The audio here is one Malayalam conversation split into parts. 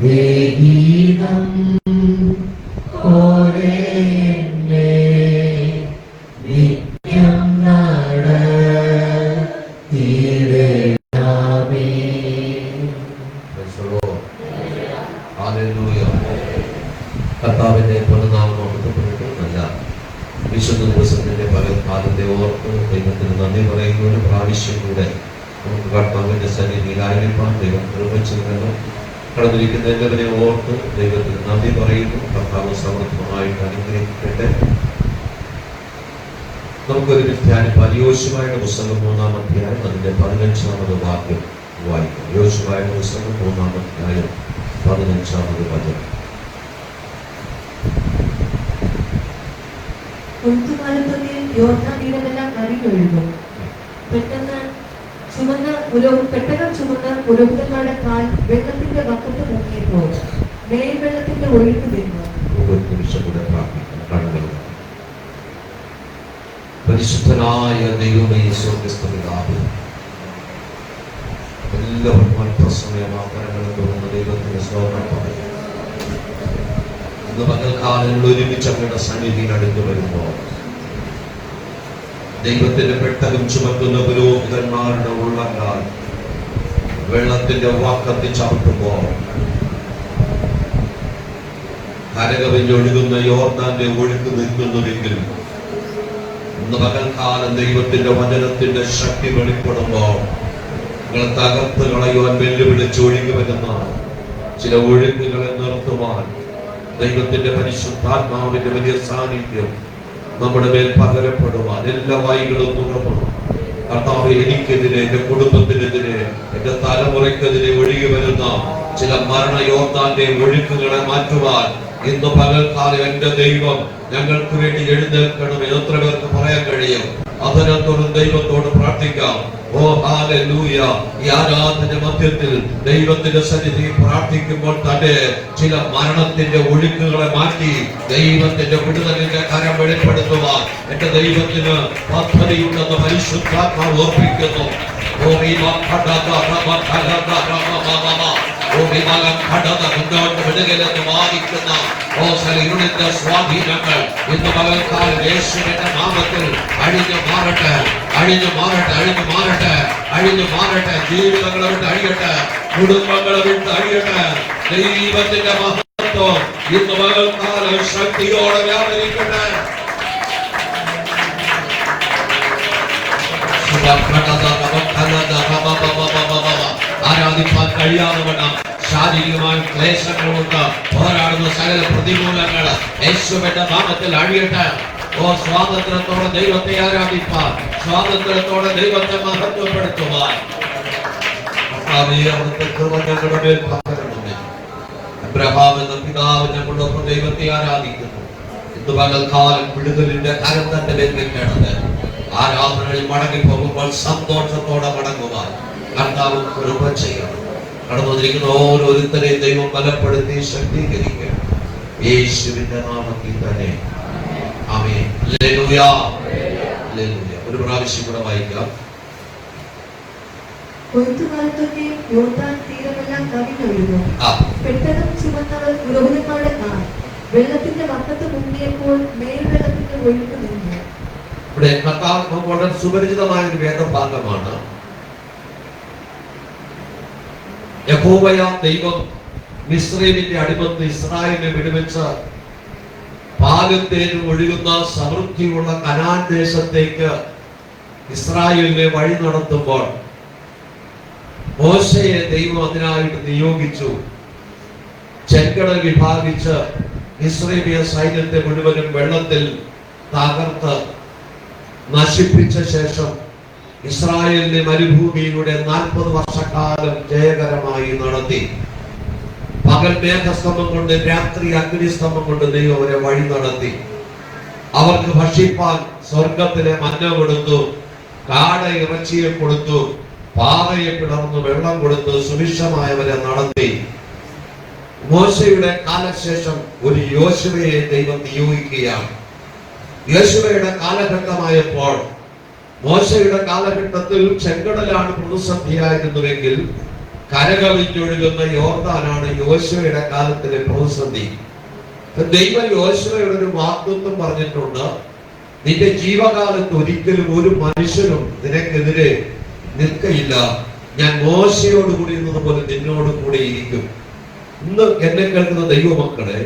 ഗീതം പോലെ നിത്യം നടത്തിയിടണമേ. കർത്താവിന്റെ പൊതുനാമം മഹത്വപ്പെട്ടു. നല്ല വിശുദ്ധ ദിവസത്തിന്റെ പകൽക്കാലത്തെ ഓർത്ത് ദൈവത്തിന് നന്ദി പറയുന്ന ഒരു പ്രാവശ്യം കൂടെ നമുക്ക് കർത്താവിന്റെ സന്നിധിയിലായിരിക്കാൻ ദൈവം നിർമ്മിച്ചിരുന്നു. കടന്നിരിക്കുന്ന എല്ലാവരെയും ഓർത്ത് ദൈവത്തിന് നന്ദി പറയുന്നു. കർത്താവ് സമൃദ്ധമായിട്ട് അനുഗ്രഹിക്കട്ടെ. നമുക്കൊരു ധ്യാനിപ്പാൻ യോശുവയുടെ പുസ്തകം 3-ാം അധ്യായം അതിന്റെ 15-ാമത് വാക്യം വായിക്കാം. യോശുവയുടെ പുസ്തകം 3-ാം അധ്യായം 15-ാമത് വചനം. കൊയ്ത്തുകാലത്തൊക്കെ യോർദാൻ തീരമെല്ലാം കവിഞ്ഞൊഴുകും. പെട്ടെന്ന് ചുമന്ന പുരോഹിതന്മാരുടെ കാൽ വെള്ളത്തിന്റെ വക്കത്ത് മുങ്ങിയപ്പോൾ മേൽവെള്ളത്തിന്റെ ഒഴുക്ക് നിന്നു. പരിശുദ്ധനായ ദൈവമേ, സ്വർഗ്ഗസ്ഥ പിതാവേ, എല്ലാവർക്കും അല്പസമയമാക്കരങ്ങളും തോന്നുന്ന ദൈവത്തിന്റെ സ്തോത്രം പറയുന്നു. ഇന്ന് പകൽക്കാലങ്ങൾ ഒരുമിച്ച് അങ്ങയുടെ സന്നിധിയിൽ അടുത്ത് വരുമ്പോൾ ദൈവത്തിന്റെ പെട്ടകം ചുമക്കുന്ന പുരോഹിതന്മാരുടെ ഉള്ളങ്കാൽ വെള്ളത്തിന്റെ വാക്കത്തിൽ ചവിട്ടുമ്പോൾ കരകവിഞ്ഞൊഴുകുന്ന യോർദാന്റെ ഒഴുക്ക് നിൽക്കുന്നുവെങ്കിലും ഇന്ന് പകൽക്കാലം ദൈവത്തിന്റെ വചനത്തിന്റെ ശക്തി വെളിപ്പെടുമ്പോൾ നിങ്ങൾ തകർത്ത് കളയുവാൻ വെല്ലുവിളിച്ച് ഒഴുകി വരുന്ന ചില ഒഴുക്കുകളെ നിർത്തുവാൻ ദൈവത്തിന്റെ പരിശുദ്ധാത്മാവിന്റെ വലിയ സാന്നിധ്യം നമ്മുടെ മേൽ പകരപ്പെടുവാൻ എല്ലാ വായികളും തുറന്നു. കർത്താവ്, എനിക്കെതിരെ, എന്റെ കുടുംബത്തിനെതിരെ, എന്റെ തലമുറയ്ക്കെതിരെ ഒഴുകി വരുന്ന ചില മരണയോദ്ധാന്റെ ഒഴുക്കുകളെ മാറ്റുവാൻ ഇന്ന് പകൽക്കാലം എന്റെ ദൈവം ഞങ്ങൾക്ക് വേണ്ടി എഴുന്നേൽക്കണം. എത്ര പേർക്ക് പറയാൻ കഴിയും? അതിനകത്തോടും ദൈവത്തോട് പ്രാർത്ഥിക്കാം. ഓ ഹല്ലേലൂയ! ഈ ആരാധന മധ്യത്തിൽ ദൈവത്തിന്റെ സന്നിധി പ്രാർത്ഥിക്കുമ്പോൾ തന്നെ ചില മരണത്തിന്റെ ഒഴുക്കുകളെ മാറ്റി ദൈവത്തിന്റെ വിടുതലിന്റെ കരം വെളിപ്പെടുത്തുവാൻ എന്റെ ദൈവത്തിന് പദ്ധതിയുണ്ടെന്ന് പരിശുദ്ധാത്മാവ് ഓർപ്പിക്കുന്നു. മുന്നോട്ട് വിടുകലെന്ന് വാദിക്കുന്ന ഇരുളിന്റെ സ്വാധീനങ്ങൾ ഇന്ന് പകൽക്കാലം യേശുവിന്റെ നാമത്തിൽ അഴിഞ്ഞു മാറട്ടെ, അഴിഞ്ഞു മാറട്ടെ, അഴിഞ്ഞു മാറട്ടെ, അഴിഞ്ഞു മാറട്ടെ. ജീവിതങ്ങളെ വിട്ട് അഴിയട്ടെ, കുടുംബങ്ങളെ വിട്ട് അഴിയട്ടെ. ദൈവത്തിന്റെ മഹത്വം ഇന്ന് പകൽക്കാലം ശക്തിയോടെ വ്യാപരിക്കട്ടെ. ആരാധിപ്പാൻ കഴിയാതെ വണ്ണം ശാരീരികമായ ക്ലേശങ്ങളുണ്ട് പോരാടുന്ന സകല പ്രതികൂലങ്ങൾ യേശുവിന്റെ നാമത്തിൽ അഴിയട്ടെ. ഓ സ്വാതന്ത്ര്യത്തോടെ ദൈവത്തെ ആരാധിപ്പാൻ, സ്വാതന്ത്ര്യത്തോടെ ദൈവത്തെ മഹത്വപ്പെടുത്തുവാൻ ഞങ്ങളുടെ മേൽ പകരണമേ. അബ്രഹാം എന്ന പിതാവ് ഞങ്ങളോടൊപ്പം ദൈവത്തെ ആരാധിക്കുന്നു. ഇന്ന് പകൽക്കാലം വിടുതലിന്റെ കരം തന്റെ മേൽ വെക്കണത്. ആരാധനയിൽ മടങ്ങി പോകുമ്പോൾ സന്തോഷത്തോടെ മടങ്ങുവാൻ കർത്താവ് കൃപ ചെയ്യണം. കടന്നു വന്നിരിക്കുന്ന ഓരോരുത്തരെയും ദൈവം ബലപ്പെടുത്തി ശക്തീകരിക്കണം. യേശുവിന്റെ നാമത്തിൽ തന്നെ ആമേൻ. Hallelujah, hallelujah. ഒരു പ്രാവശ്യം കൂടെ വായിക്കാം. കൊയ്ത്തുകാലത്തൊക്കെ യോർദാൻ തീരമെല്ലാം കവിഞ്ഞൊഴുകും. പെട്ടകം ചുമന്നവർ പുരോഹിതന്മാരുടെ കാൽ വെള്ളത്തിന്റെ വക്കത്ത് മുങ്ങിയപ്പോൾ മേൽവെള്ളത്തിന്റെ ഒഴുക്ക് നിന്നു. ഇവിടെ കർത്താവ് വളരെ സുപരിചിതമായ ഒരു വേദഭാഗമാണ്. യഹോവയാം ദൈവം മിസ്രയീമിന്റെ അടിമത്ത് ഇസ്രായേലിനെ വിടുവിച്ച് പാലും തേനും ഒഴുകുന്ന സമൃദ്ധിയുള്ള കനാൻ ദേശത്തേക്ക് ഇസ്രായേലിനെ വഴി നടത്തുമ്പോൾ മോശയെ ദൈവം അതിനായിട്ട് നിയോഗിച്ചു. ചെങ്കടൽ വിഭാഗിച്ച് ഇസ്രായേലിയ സൈന്യത്തെ മുഴുവനും വെള്ളത്തിൽ തകർത്ത് നശിപ്പിച്ച ശേഷം ഇസ്രായേലിനെ മരുഭൂമിയിലൂടെ 40 വർഷക്കാലം ജയകരമായി നടത്തി. പകൽ മേഘസ്തംഭം കൊണ്ട്, രാത്രി അഗ്നിസ്തംഭം കൊണ്ട് ദൈവം അവരെ വഴി നടത്തി. അവർക്ക് ഭക്ഷിപ്പാൻ സ്വർഗത്തിലെ മന്ന കൊടുത്തു, കാട ഇറച്ചിയെ കൊടുത്തു, പാറയെ പിളർന്ന് വെള്ളം കൊടുത്ത് സുഭിക്ഷമായവരെ നടത്തി. മോശയുടെ കാലശേഷം ഒരു യോശുവയെ ദൈവം നിയോഗിക്കുകയാണ്. യോശുവയുടെ കാലഘട്ടമായപ്പോൾ, മോശയുടെ കാലഘട്ടത്തിൽ ചെങ്കടലാണ് പ്രതിസന്ധിയായിരുന്നുവെങ്കിൽ കരകവിഞ്ഞൊഴുകുന്ന യോർദാനാണ് യോശുവയുടെ കാലത്തിലെ പ്രതിസന്ധി. ദൈവം യോശുവയുടെ ഒരു വാഗ്ദത്തം പറഞ്ഞിട്ടുണ്ട്, നിന്റെ ജീവകാലത്ത് ഒരിക്കലും ഒരു മനുഷ്യനും നിനക്കെതിരെ നിൽക്കയില്ല, ഞാൻ മോശയോട് കൂടി ഇരുന്നതുപോലെ നിന്നോട് കൂടെ ഇരിക്കും. ഇന്ന് എന്നെ കേൾക്കുന്ന ദൈവമക്കളെ,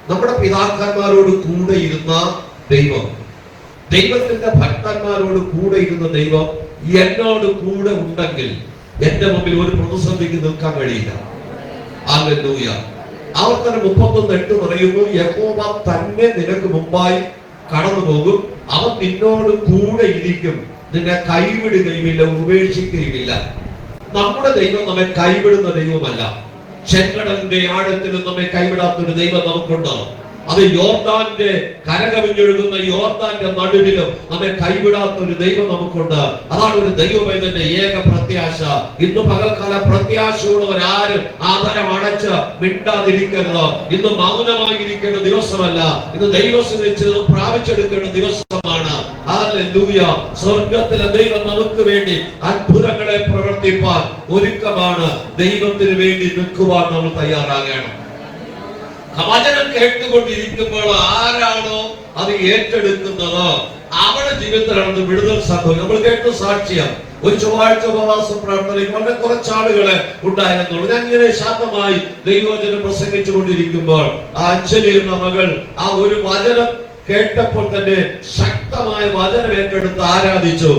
നമ്മുടെ പിതാക്കന്മാരോട് കൂടെ ഇരുന്ന ദൈവം, ദൈവത്തിന്റെ ഭക്തന്മാരോട് കൂടെ ഇരുന്ന ദൈവം എന്നോട് കൂടെ ഉണ്ടെങ്കിൽ എന്റെ മുമ്പിൽ ഒരു പ്രതിസന്ധിക്ക് നിൽക്കാൻ കഴിയില്ല. ഹല്ലേലൂയ. ആവർത്തനം 31:8 പറയുന്നു, യഹോവ തന്നെ നിനക്ക് മുമ്പായി കടന്നു പോകും, അവൻ നിന്നോട് കൂടെ ഇരിക്കും, നിന്നെ കൈവിടുകയുമില്ല, ഉപേക്ഷിക്കുകയുമില്ല. നമ്മുടെ ദൈവം നമ്മെ കൈവിടുന്ന ദൈവമല്ല. ചെങ്കടലിന്റെ ആഴത്തിൽ നമ്മെ കൈവിടാത്തൊരു ദൈവം നമുക്കുണ്ട്. അത് യോർദാന്റെ കരകവിഞ്ഞൊഴുകുന്ന യോർദാന്റെ നടുവിലും നമ്മെ കൈവിടാത്ത ഒരു ദൈവം നമുക്കുണ്ട്. അതാണ് ഒരു ദൈവത്തിന്റെ ഏക പ്രത്യാശ. ഇന്ന് പകൽക്കാല പ്രത്യാശയുള്ളവരാരും ആദരം അടച്ച് മിണ്ടാതിരിക്കരുത്. ഇന്ന് മൗനമായിരിക്കേണ്ട ദിവസമല്ല, ഇന്ന് ദൈവസ്നേഹിച്ചത് പ്രാപിച്ചെടുക്കേണ്ട ദിവസമാണ്. ഹല്ലേലൂയ. സ്വർഗത്തിലെ ദൈവം നമുക്ക് വേണ്ടി അത്ഭുതങ്ങളെ പ്രവർത്തിപ്പാൻ ഒരുക്കമാണ്. ദൈവത്തിന് വേണ്ടി നിൽക്കുവാൻ നമ്മൾ തയ്യാറാകണം. വചനം കേട്ടുകൊണ്ടിരിക്കുമ്പോൾ ആരാണോ അത് ഏറ്റെടുക്കുന്നത് അവരുടെ ജീവിതത്തിലാണ് വിടുതൽ സംഭവം. നമ്മൾ കേട്ട സാക്ഷ്യം, ഒരു ചൊവ്വാഴ്ച ഉപവാസ പ്രാർത്ഥനയിൽ വളരെ കുറച്ചാളുകളെ ഉണ്ടായിരുന്നുള്ളൂ. ഞാൻ ഇങ്ങനെ ശാന്തമായി ദൈവവചനം പ്രസംഗിച്ചു കൊണ്ടിരിക്കുമ്പോൾ ആ അഞ്ജലി എന്ന മകൾ ആ ഒരു വചനം കേട്ടപ്പോൾ തന്നെ ശക്തമായ വചനം ഏറ്റെടുത്ത് ആരാധിച്ചു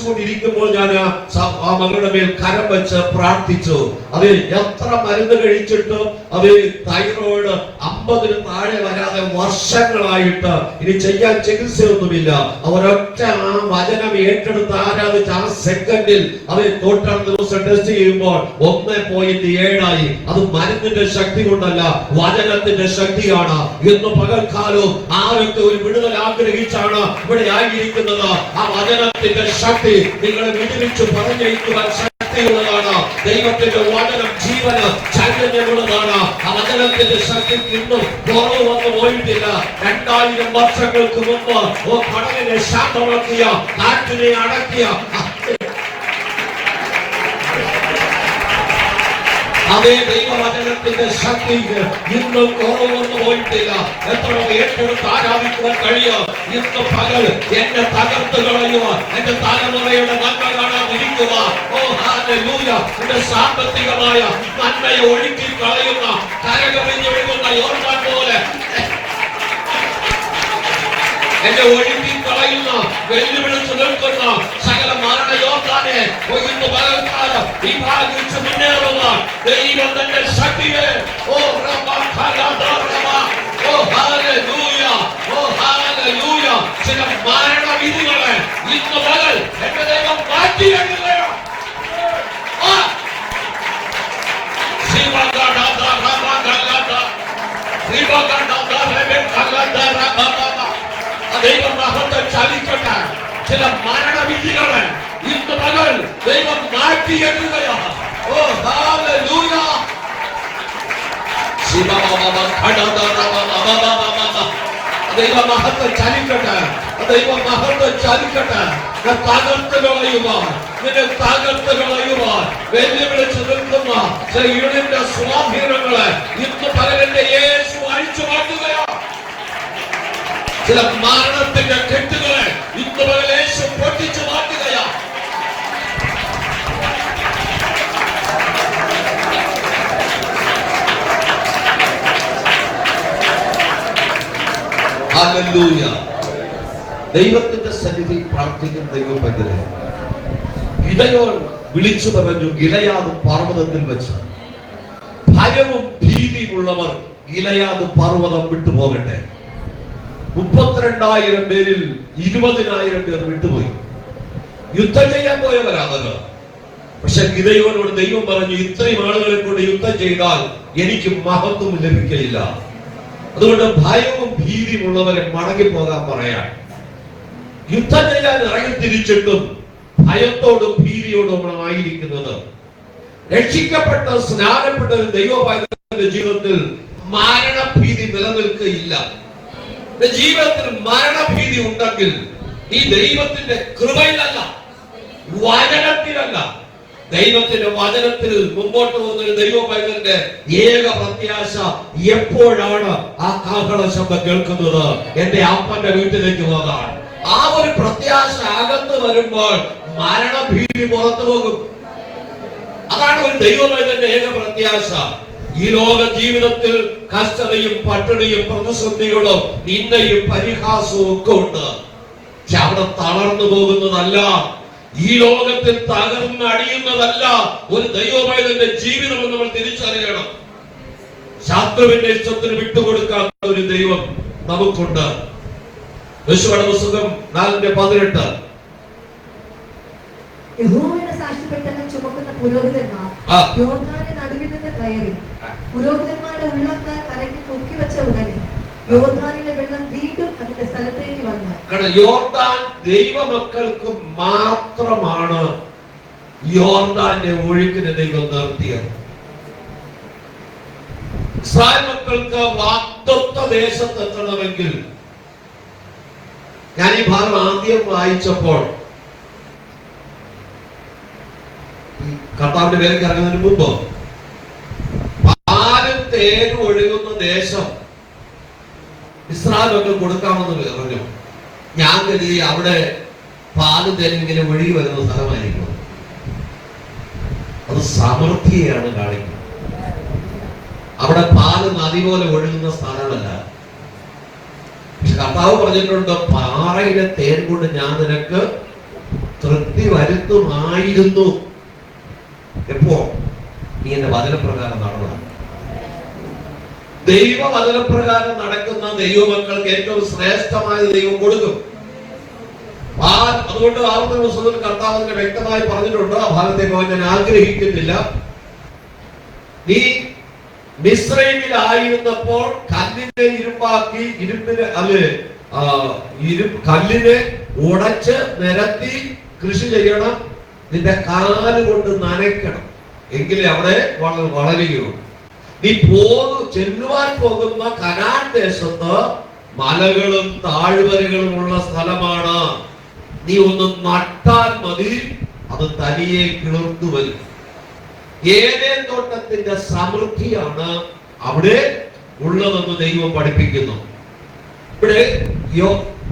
കൊണ്ടിരിക്കുമ്പോൾ ഞാൻ ആ മകളുടെ മേൽ കരം വെച്ച് പ്രാർത്ഥിച്ചു. അത് എത്ര മരുന്ന് കഴിച്ചിട്ടും അത് തൈറോയിഡ് 50-ന് താഴെ വരാതെ വർഷങ്ങളായിട്ട് ഇനി ചെയ്യാൻ ചികിത്സയൊന്നുമില്ല. അവരൊറ്റ ആ വചനം ഏറ്റെടുത്ത് ആരാധിച്ച് ആ സെക്കൻഡിൽ അത് തൊട്ടടുത്ത ദിവസം ടെസ്റ്റ് ചെയ്യുമ്പോൾ 1.7 അത് മരുന്നിന്റെ ശക്തി കൊണ്ടല്ല, വചനത്തിന്റെ ശക്തിയാണ്. ഇന്ന് പകൽക്കാലവും ആരൊക്കെ ഒരു വിടുതൽ ആഗ്രഹിച്ചാണ് ഇവിടെ ആയിരിക്കുന്നത്, ആ വചനത്തിന്റെ ശക്തി നിങ്ങളെ വിടുവിച്ചു പറഞ്ഞയക്കുവാൻ ശക്തിയുള്ളതാണ്. ദൈവത്തിന്റെ വചനം ജീവന് ചൈതന്യമുള്ളതാണ്. ആ വചനത്തിന്റെ ശക്തി ഇന്നും കുറവ് വന്നു പോയിട്ടില്ല. 2000 വർഷങ്ങൾക്ക് മുമ്പ് കടലിനെ ശാന്തമാക്കിയ, കാറ്റിനെ അടക്കിയ അതേ ദൈവവചനത്തിന്റെ ശക്തി ഇന്നും കുറവൊന്നു പോയിട്ടില്ല. എത്ര ഏറ്റെടുത്ത് ആരാധിക്കുവാൻ കഴിയും. ഇന്ന് പകൽ എന്നെ തകർത്ത് കളയുവാൻ, എന്റെ തലമുറയുടെ നന്മ കാണാതിരിക്കുവാൻ, ഓ ഹല്ലേലൂയ, എന്റെ സാമ്പത്തികമായ നന്മയെ ഒഴുക്കി കളയുന്ന, കരകവിഞ്ഞൊഴുകുന്ന യോർദാൻ പോലെ എന്നെ ഒഴുക്കി കളയുന്ന, വെല്ലുവിളിച്ചു നിൽക്കുന്ന സകല മരണ യോദ്ധാനെ ഇന്ന് പകൽക്കാലം വിഭാഗിച്ച് മുന്നേറുന്ന ദൈവം തന്റെ ശക്തിയെ ചില മരണവിധികളെ ഇന്ന് പകൽ എന്റെ ദൈവം മാറ്റിയെടുക്കുകയാണ്. ദൈവം മഹത്വം ചലിക്കട്ടെ. ചില മരണവിധികളെ ഇന്ന് പകൽ ദൈവം മാറ്റിയെടുക്കുകയാണ്. ഓ ഹല്ലേലൂയ. ദൈവം മഹത്വം ചലിക്കട്ടെ. ദൈവം മഹത്വം ചലിക്കട്ടെ. തകർത്ത് കളയുവാൻ, നിന്നെ തകർത്ത് കളയുവാൻ വെല്ലുവിളിച്ച് നിൽക്കുന്ന ചില ഇരുളിന്റെ സ്വാധീനങ്ങളെ ഇന്ന് പകലിന്റെ യേശു അഴിച്ചു മാറ്റുകയാണ്. ചില മരണത്തിന്റെ കെട്ടുകളെ ഇന്ന് പകൽ യേശു പൊട്ടിച്ചു മാറ്റുകയാണ്. ഹല്ലേലൂയ. ദൈവത്തിന്റെ സന്നിധി പ്രാർത്ഥിക്കുന്ന ദൈവപൈതലേ, ഗിദെയോൻ വിളിച്ചു പറഞ്ഞു, ഗിലെയാദ് പർവ്വതത്തിൽ വെച്ച് ഭയവും ഭീതിയുമുള്ളവർ ഗിലെയാദ് പർവ്വതം വിട്ടുപോകട്ടെ. 32,000 പേരിൽ 20,000 പേർ വിട്ടുപോയി. യുദ്ധം ചെയ്യാൻ പോയവരാണത്. പക്ഷെ ഗിദെയോനോട് ദൈവം പറഞ്ഞു, ഇത്രയും ആളുകളെ കൊണ്ട് യുദ്ധം ചെയ്താൽ എനിക്ക് മഹത്വം ലഭിക്കയില്ല. അതുകൊണ്ട് ഭയവും ഭീതിയുമുള്ളവരെ മടങ്ങിപ്പോകാൻ പറയാൻ. യുദ്ധം ചെയ്യാൻ ഇറങ്ങി തിരിച്ചിട്ടും ഭയത്തോടും ഭീതിയോടും ആയിരിക്കുന്നത്. രക്ഷിക്കപ്പെട്ട സ്നാനപ്പെട്ട ഒരു ദൈവപൈതലിന്റെ ജീവിതത്തിൽ മരണഭീതി നിലനിൽക്കുകയില്ല. ജീവിതത്തിൽ മരണഭീതി ഉണ്ടെങ്കിൽ ഈ ദൈവത്തിന്റെ കൃപയിലല്ല, വചനത്തിലല്ല, ദൈവത്തിന്റെ വചനത്തിൽ മുമ്പോട്ട് പോകുന്ന ഒരു ദൈവ പൈതലിന്റെ ഏക പ്രത്യാശ എപ്പോഴാണ് ആ കാഹള ശബ്ദം കേൾക്കുന്നത്? എന്റെ അപ്പന്റെ വീട്ടിലേക്ക് പോകാൻ. ആ ഒരു പ്രത്യാശ അകത്ത് വരുമ്പോൾ മരണഭീതി പുറത്തു പോകും. അതാണ് ഒരു ദൈവ പൈതലിന്റെ ഏക പ്രത്യാശ. ഈ ലോക ജീവിതത്തിൽ കഷ്ടതയും പട്ടിണിയും പ്രതിസന്ധികളും നിന്ദയും പരിഹാസവും ഒക്കെ ഉണ്ട്. പക്ഷെ അവിടെ തളർന്നു പോകുന്നതല്ല, ഈ ലോകത്തിൽ തകർന്നടിയുന്നതല്ല ഒരു ദൈവപൈതലിന്റെ ജീവിതം എന്ന് നമ്മൾ തിരിച്ചറിയണം. ശത്രുവിന്റെ ഇഷ്ടത്തിന് വിട്ടുകൊടുക്കാത്ത ഒരു ദൈവം നമുക്കുണ്ട്. യോശുവയുടെ പുസ്തകം 4:18. യഹോവയുടെ സാക്ഷ്യപ്പെട്ടങ്ങൾ ചുമക്കുന്ന പുരോഹിതന്മാർ യോർദാന്റെ നടുവിൽ നിന്ന് കയറി പുരോഹിതന്മാരുടെ ഉള്ളക്കാൽ കരയ്ക്ക് പൊക്കിവെച്ച ഉടനെ യോർദാനിലെ വെള്ളം വീണ്ടും അതിന്റെ സ്ഥലത്തേക്ക് വന്നു. യോർദാൻ ദൈവമക്കൾക്ക് മാത്രമാണ് യോർദാന്റെ ഒഴുക്കിനെ ദൈവം നിർത്തിയത്. ഇസ്രായേൽ മക്കൾക്ക് വാഗ്ദത്ത ദേശത്തെത്തണമെങ്കിൽ, ഞാൻ ഈ ഭാഗം ആദ്യം വായിച്ചപ്പോൾ കർത്താവിന്റെ പേർക്ക് ഇറങ്ങുന്നതിന് മുമ്പ് പാലും തേനും ഒഴുകുന്ന ദേശം ഇസ്രായേൽ മക്കൾ കൊടുക്കാമെന്ന് പറഞ്ഞു. ഞാൻ കരുതി അവിടെ പാലും തേനും ഇങ്ങനെ ഒഴുകി വരുന്ന സ്ഥലമായിരിക്കും. അത് സമൃദ്ധിയെയാണ് കാണിക്കുന്നത്. അവിടെ പാല് നദി പോലെ ഒഴുകുന്ന സ്ഥലമല്ല. പക്ഷെ കർത്താവ് പറഞ്ഞിട്ടുണ്ട്, പാറയിലെ തേൻ കൊണ്ട് ഞാൻ നിനക്ക് തൃപ്തി വരുത്തുമായിരുന്നു. എപ്പോ? നീ എന്റെ വചനപ്രകാരം നടന്നു. ദൈവ വചനപ്രകാരം നടക്കുന്ന ദൈവമക്കൾക്ക് ഏറ്റവും ശ്രേഷ്ഠമായ ദൈവം കൊടുക്കും. അതുകൊണ്ട് ആവർത്തന പുസ്തകത്തിൽ കർത്താവിനെ വ്യക്തമായി പറഞ്ഞിട്ടുണ്ട്. ആ ഭാഗത്തെ പോകാൻ ഞാൻ ആഗ്രഹിക്കുന്നില്ല. നീ മിസ്രൈമിലായിരുന്നപ്പോൾ കല്ലിനെ ഇരുമ്പാക്കി, കല്ലിനെ ഉടച്ച് നിരത്തി കൃഷി ചെയ്യണം. നിന്റെ കാല് കൊണ്ട് നനയ്ക്കണം, എങ്കിലേ അവിടെ വളരുകയുള്ളൂ. നീ ചെല്ലുവാൻ പോകുന്ന കനാൻ ദേശത്ത് മലകളും താഴ്വരകളും ഉള്ള സ്ഥലമാണ്. നീ ഒന്ന് നട്ടാൽ മതി, അത് തനിയെ കിളിർത്തു വരും. ഏദേൻ തോട്ടത്തിന്റെ സമൃദ്ധിയാണ് അവിടെ ഉള്ളതെന്ന് ദൈവം പഠിപ്പിക്കുന്നു. ഇവിടെ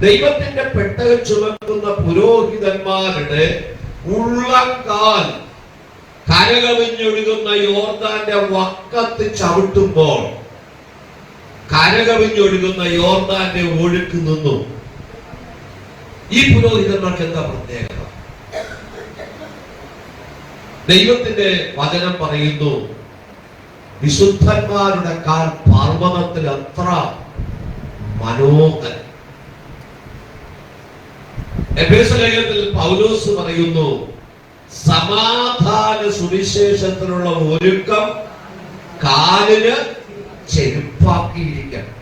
ദൈവത്തിന്റെ പെട്ടകം ചുമക്കുന്ന പുരോഹിതന്മാരുടെ ഉള്ളങ്കാൽ കരകവിഞ്ഞൊഴുകുന്ന യോർദാന്റെ വക്കത്ത് ചവിട്ടുമ്പോൾ കരകവിഞ്ഞൊഴുകുന്ന യോർദാന്റെ ഒഴുക്ക് നിന്നു. ഈ പുരോഹിതന്മാർക്ക് എന്താ പ്രത്യേകത? ദൈവത്തിന്റെ വചനം പറയുന്നു, വിശുദ്ധന്മാരുടെ കാൽ പർവ്വതത്തിൽ അത്ര മനോഹരം. എഫേസ്യ ലേഖനത്തിൽ പൗലോസ് പറയുന്നു, സമാധാന സുവിശേഷത്തിനുള്ള ഒരുക്കം കാലിന് ചെരുപ്പാക്കിയിരിക്കണം.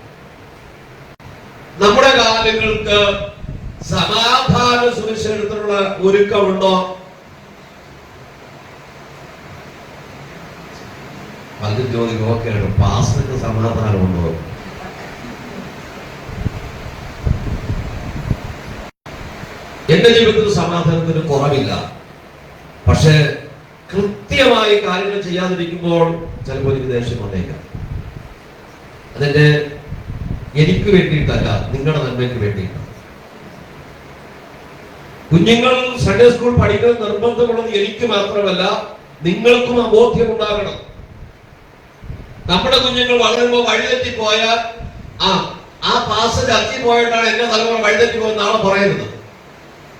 നമ്മുടെ കാലുകൾക്ക് സമാധാന സുവിശേഷത്തിനുള്ള ഒരുക്കമുണ്ടോ? പലരും ചോദിക്കും, ഓക്കെയാണ്, പാസ്റ്റർക്ക് സമാധാനമുണ്ടോ? എന്റെ ജീവിതത്തിൽ സമാധാനത്തിന് കുറവില്ല. പക്ഷെ കൃത്യമായി കാര്യങ്ങൾ ചെയ്യാതിരിക്കുമ്പോൾ ചിലപ്പോൾ എനിക്ക് ദേഷ്യം വന്നേക്കാം. അതെന്റെ എനിക്ക് വേണ്ടിയിട്ടല്ല, നിങ്ങളുടെ നന്മയ്ക്ക് വേണ്ടിയിട്ടാണ്. കുഞ്ഞുങ്ങൾ സൺഡേ സ്കൂൾ പഠിക്കുന്നത് നിർബന്ധമുള്ളത് എനിക്ക് മാത്രമല്ല, നിങ്ങൾക്കും ആ ബോധ്യം ഉണ്ടാകണം. നമ്മുടെ കുഞ്ഞുങ്ങൾ വളരുമ്പോൾ വഴിതെറ്റിപ്പോയാൽ ആ പാസേജ് അച്ഛൻ പോയിട്ടാണ് എന്റെ തലമുറ വഴിതെറ്റിപ്പോയെന്ന് നാളെ പറയരുത്.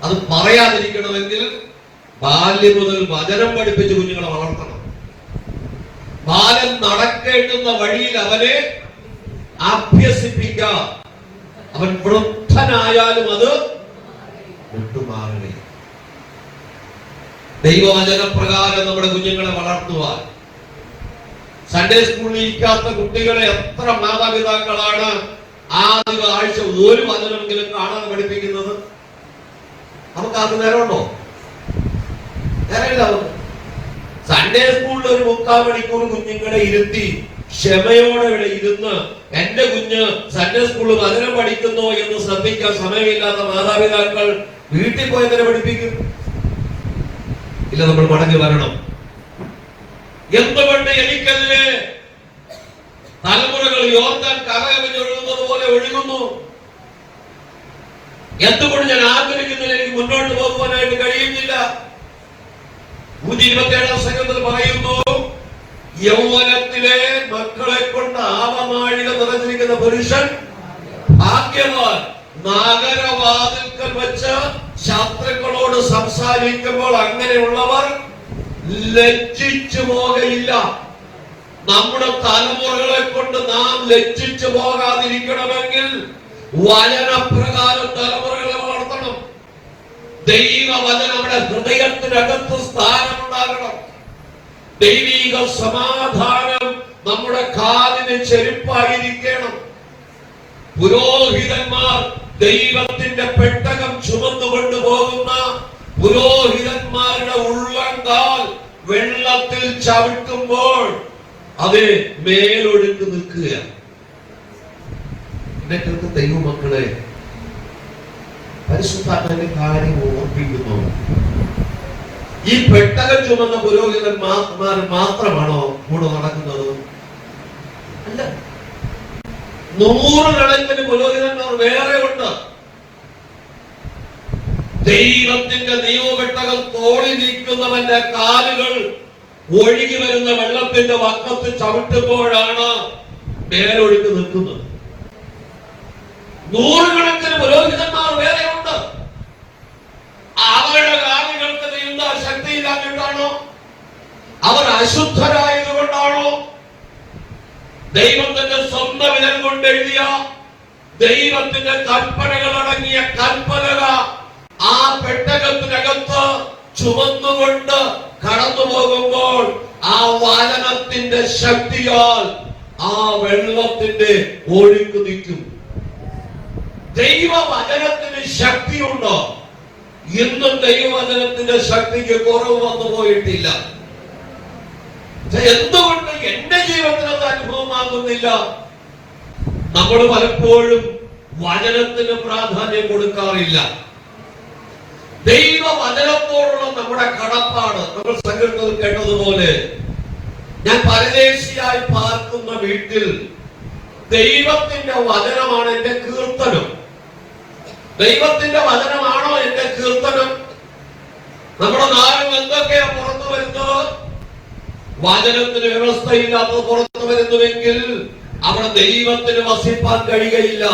അത് പറയാതിരിക്കണമെങ്കിൽ ബാല്യം മുതൽ വചനം പഠിപ്പിച്ച് കുഞ്ഞുങ്ങളെ വളർത്തണം. ബാലൻ നടക്കേണ്ടുന്ന വഴിയിൽ അവനെ അഭ്യസിപ്പിക്കുക. അവൻ വൃദ്ധനായാലും അത് വിട്ടുമാറുകയും. ദൈവവചനപ്രകാരം നമ്മുടെ കുഞ്ഞുങ്ങളെ വളർത്തുവാൻ. സൺഡേ സ്കൂളിൽ ഇരിക്കാത്ത കുട്ടികളെ എത്ര മാതാപിതാക്കളാണ് ആദ്യ ആഴ്ച ഒരു വചനമെങ്കിലും കാണാൻ പഠിപ്പിക്കുന്നത്? നമുക്ക് അത് നേരമുണ്ടോ? നേരമില്ല. സൺഡേ സ്കൂളിൽ ഒരു 3/4 മണിക്കൂർ കുഞ്ഞുങ്ങളെ ഇരുത്തി ക്ഷമയോടെ ഇവിടെ ഇരുന്ന് എന്റെ കുഞ്ഞ് സൺഡേ സ്കൂളിൽ വചനം പഠിക്കുന്നോ എന്ന് ശ്രദ്ധിക്കാൻ സമയമില്ലാത്ത മാതാപിതാക്കൾ വീട്ടിൽ പോയി എങ്ങനെ പഠിപ്പിക്കും? ഇല്ല, നമ്മൾ മടങ്ങി വരണം. എന്തുകൊണ്ട് എനിക്കതിലെ തലമുറകൾ യോർദാൻ കരകവിഞ്ഞൊഴുകുന്നത് പോലെ ഒഴുകുന്നു? എന്തുകൊണ്ട് ഞാൻ ആഗ്രഹിക്കുന്നതിൽ എനിക്ക് മുന്നോട്ട് പോകുവാനായിട്ട് കഴിയുന്നില്ല? 127 സംഘത്തിൽ പറയുന്നു, യൗവനത്തിലെ മക്കളെ കൊണ്ട് ആവമാഴിക നിറഞ്ഞിരിക്കുന്ന പുരുഷൻ ഭാഗ്യവാൻ. നഗരവാതിൽക്കൽ വെച്ച് ശത്രുക്കളോട് സംസാരിക്കുമ്പോൾ അങ്ങനെയുള്ളവർ ലജ്ജിച്ചു പോകയില്ല. നമ്മുടെ തലമുറകളെ കൊണ്ട് നാം ലജ്ജിച്ചു പോകാതിരിക്കണമെങ്കിൽ വചനപ്രകാരം തലമുറകളെ വളർത്തണം. ദൈവവചനം നമ്മുടെ ഹൃദയത്തിനകത്ത് സ്ഥാനമുണ്ടാകണം. ദൈവിക സമാധാനം നമ്മുടെ കാലിന് ചെരുപ്പായിരിക്കണം. പുരോഹിതന്മാർ ദൈവത്തിന്റെ പെട്ടകം ചുമന്നുകൊണ്ടു പോകുന്ന പുരോഹിതന്മാരുടെ ഉള്ളങ്കാൽ വെള്ളത്തിൽ ചവിട്ടുമ്പോൾ അത് മേലൊഴുക്ക് നിൽക്കുക. എന്നെ ദൈവമക്കളെ, പരിശുദ്ധാത്മാവിന്റെ കാര്യം ഓർപ്പിക്കുന്നു. ഈ പെട്ടകം ചുമന്ന പുരോഹിതന്മാർ മാത്രമാണോ കൂടെ നടക്കുന്നത്? അല്ല, 100 കണക്കിന് പുരോഹിതന്മാർ വേറെ ഉണ്ട്. ദൈവത്തിന്റെ നിയമപെട്ടകം തോളി നിൽക്കുന്നവന്റെ കാലുകൾ ഒഴുകി വരുന്ന വെള്ളത്തിന്റെ വക്കത്ത് ചവിട്ടുമ്പോഴാണ് മേലൊഴുക്ക് നിൽക്കുന്നത്. 100 കണക്കിന് പുരോഹിതന്മാർ വേറെ ഉണ്ട്. അവരുടെ കാലുകൾക്ക് നീന്താൻ ശക്തിയില്ലാഞ്ഞിട്ടാണോ? അവർ അശുദ്ധരായതുകൊണ്ടാണോ? ദൈവത്തിന്റെ സ്വന്തം വിരൽ കൊണ്ട് എഴുതിയ ദൈവത്തിന്റെ കൽപ്പനകൾ അടങ്ങിയ കൽപ്പനക ആ പെട്ടകത്തിനകത്ത് ചുമന്നുകൊണ്ട് കടന്നു പോകുമ്പോൾ ആ വചനത്തിന്റെ ശക്തിയാൽ ആ വെള്ളത്തിന്റെ ഒഴുക്ക് നിൽക്കും. ദൈവവചനത്തിന് ശക്തിയുണ്ടോ? ഇന്നും ദൈവവചനത്തിന്റെ ശക്തിക്ക് കുറവ് വന്നു പോയിട്ടില്ല. എന്തുകൊണ്ട് എന്റെ ജീവിതത്തിൽ അത് അനുഭവമാകുന്നില്ല? നമ്മൾ പലപ്പോഴും വചനത്തിന് പ്രാധാന്യം കൊടുക്കാറില്ല. ദൈവവചനത്തോടുള്ള നമ്മുടെ കടപ്പാട്, നമ്മൾ സംഘടനയിൽ കേട്ടതുപോലെ, ഞാൻ പരദേശിയായി പാർക്കുന്ന വീട്ടിൽ ദൈവത്തിന്റെ വചനമാണ് എന്റെ കീർത്തനം. ദൈവത്തിന്റെ വചനമാണോ എന്റെ കീർത്തനം? നമ്മുടെ നാട്ടിൽ എന്തൊക്കെയാ പുറത്തു വരുന്നത്? വചനത്തിന് വ്യവസ്ഥയില്ലാത്തത് പുറത്തു വരുന്നുവെങ്കിൽ അവിടെ ദൈവത്തിന് വസിപ്പാൻ കഴിയുകയില്ല.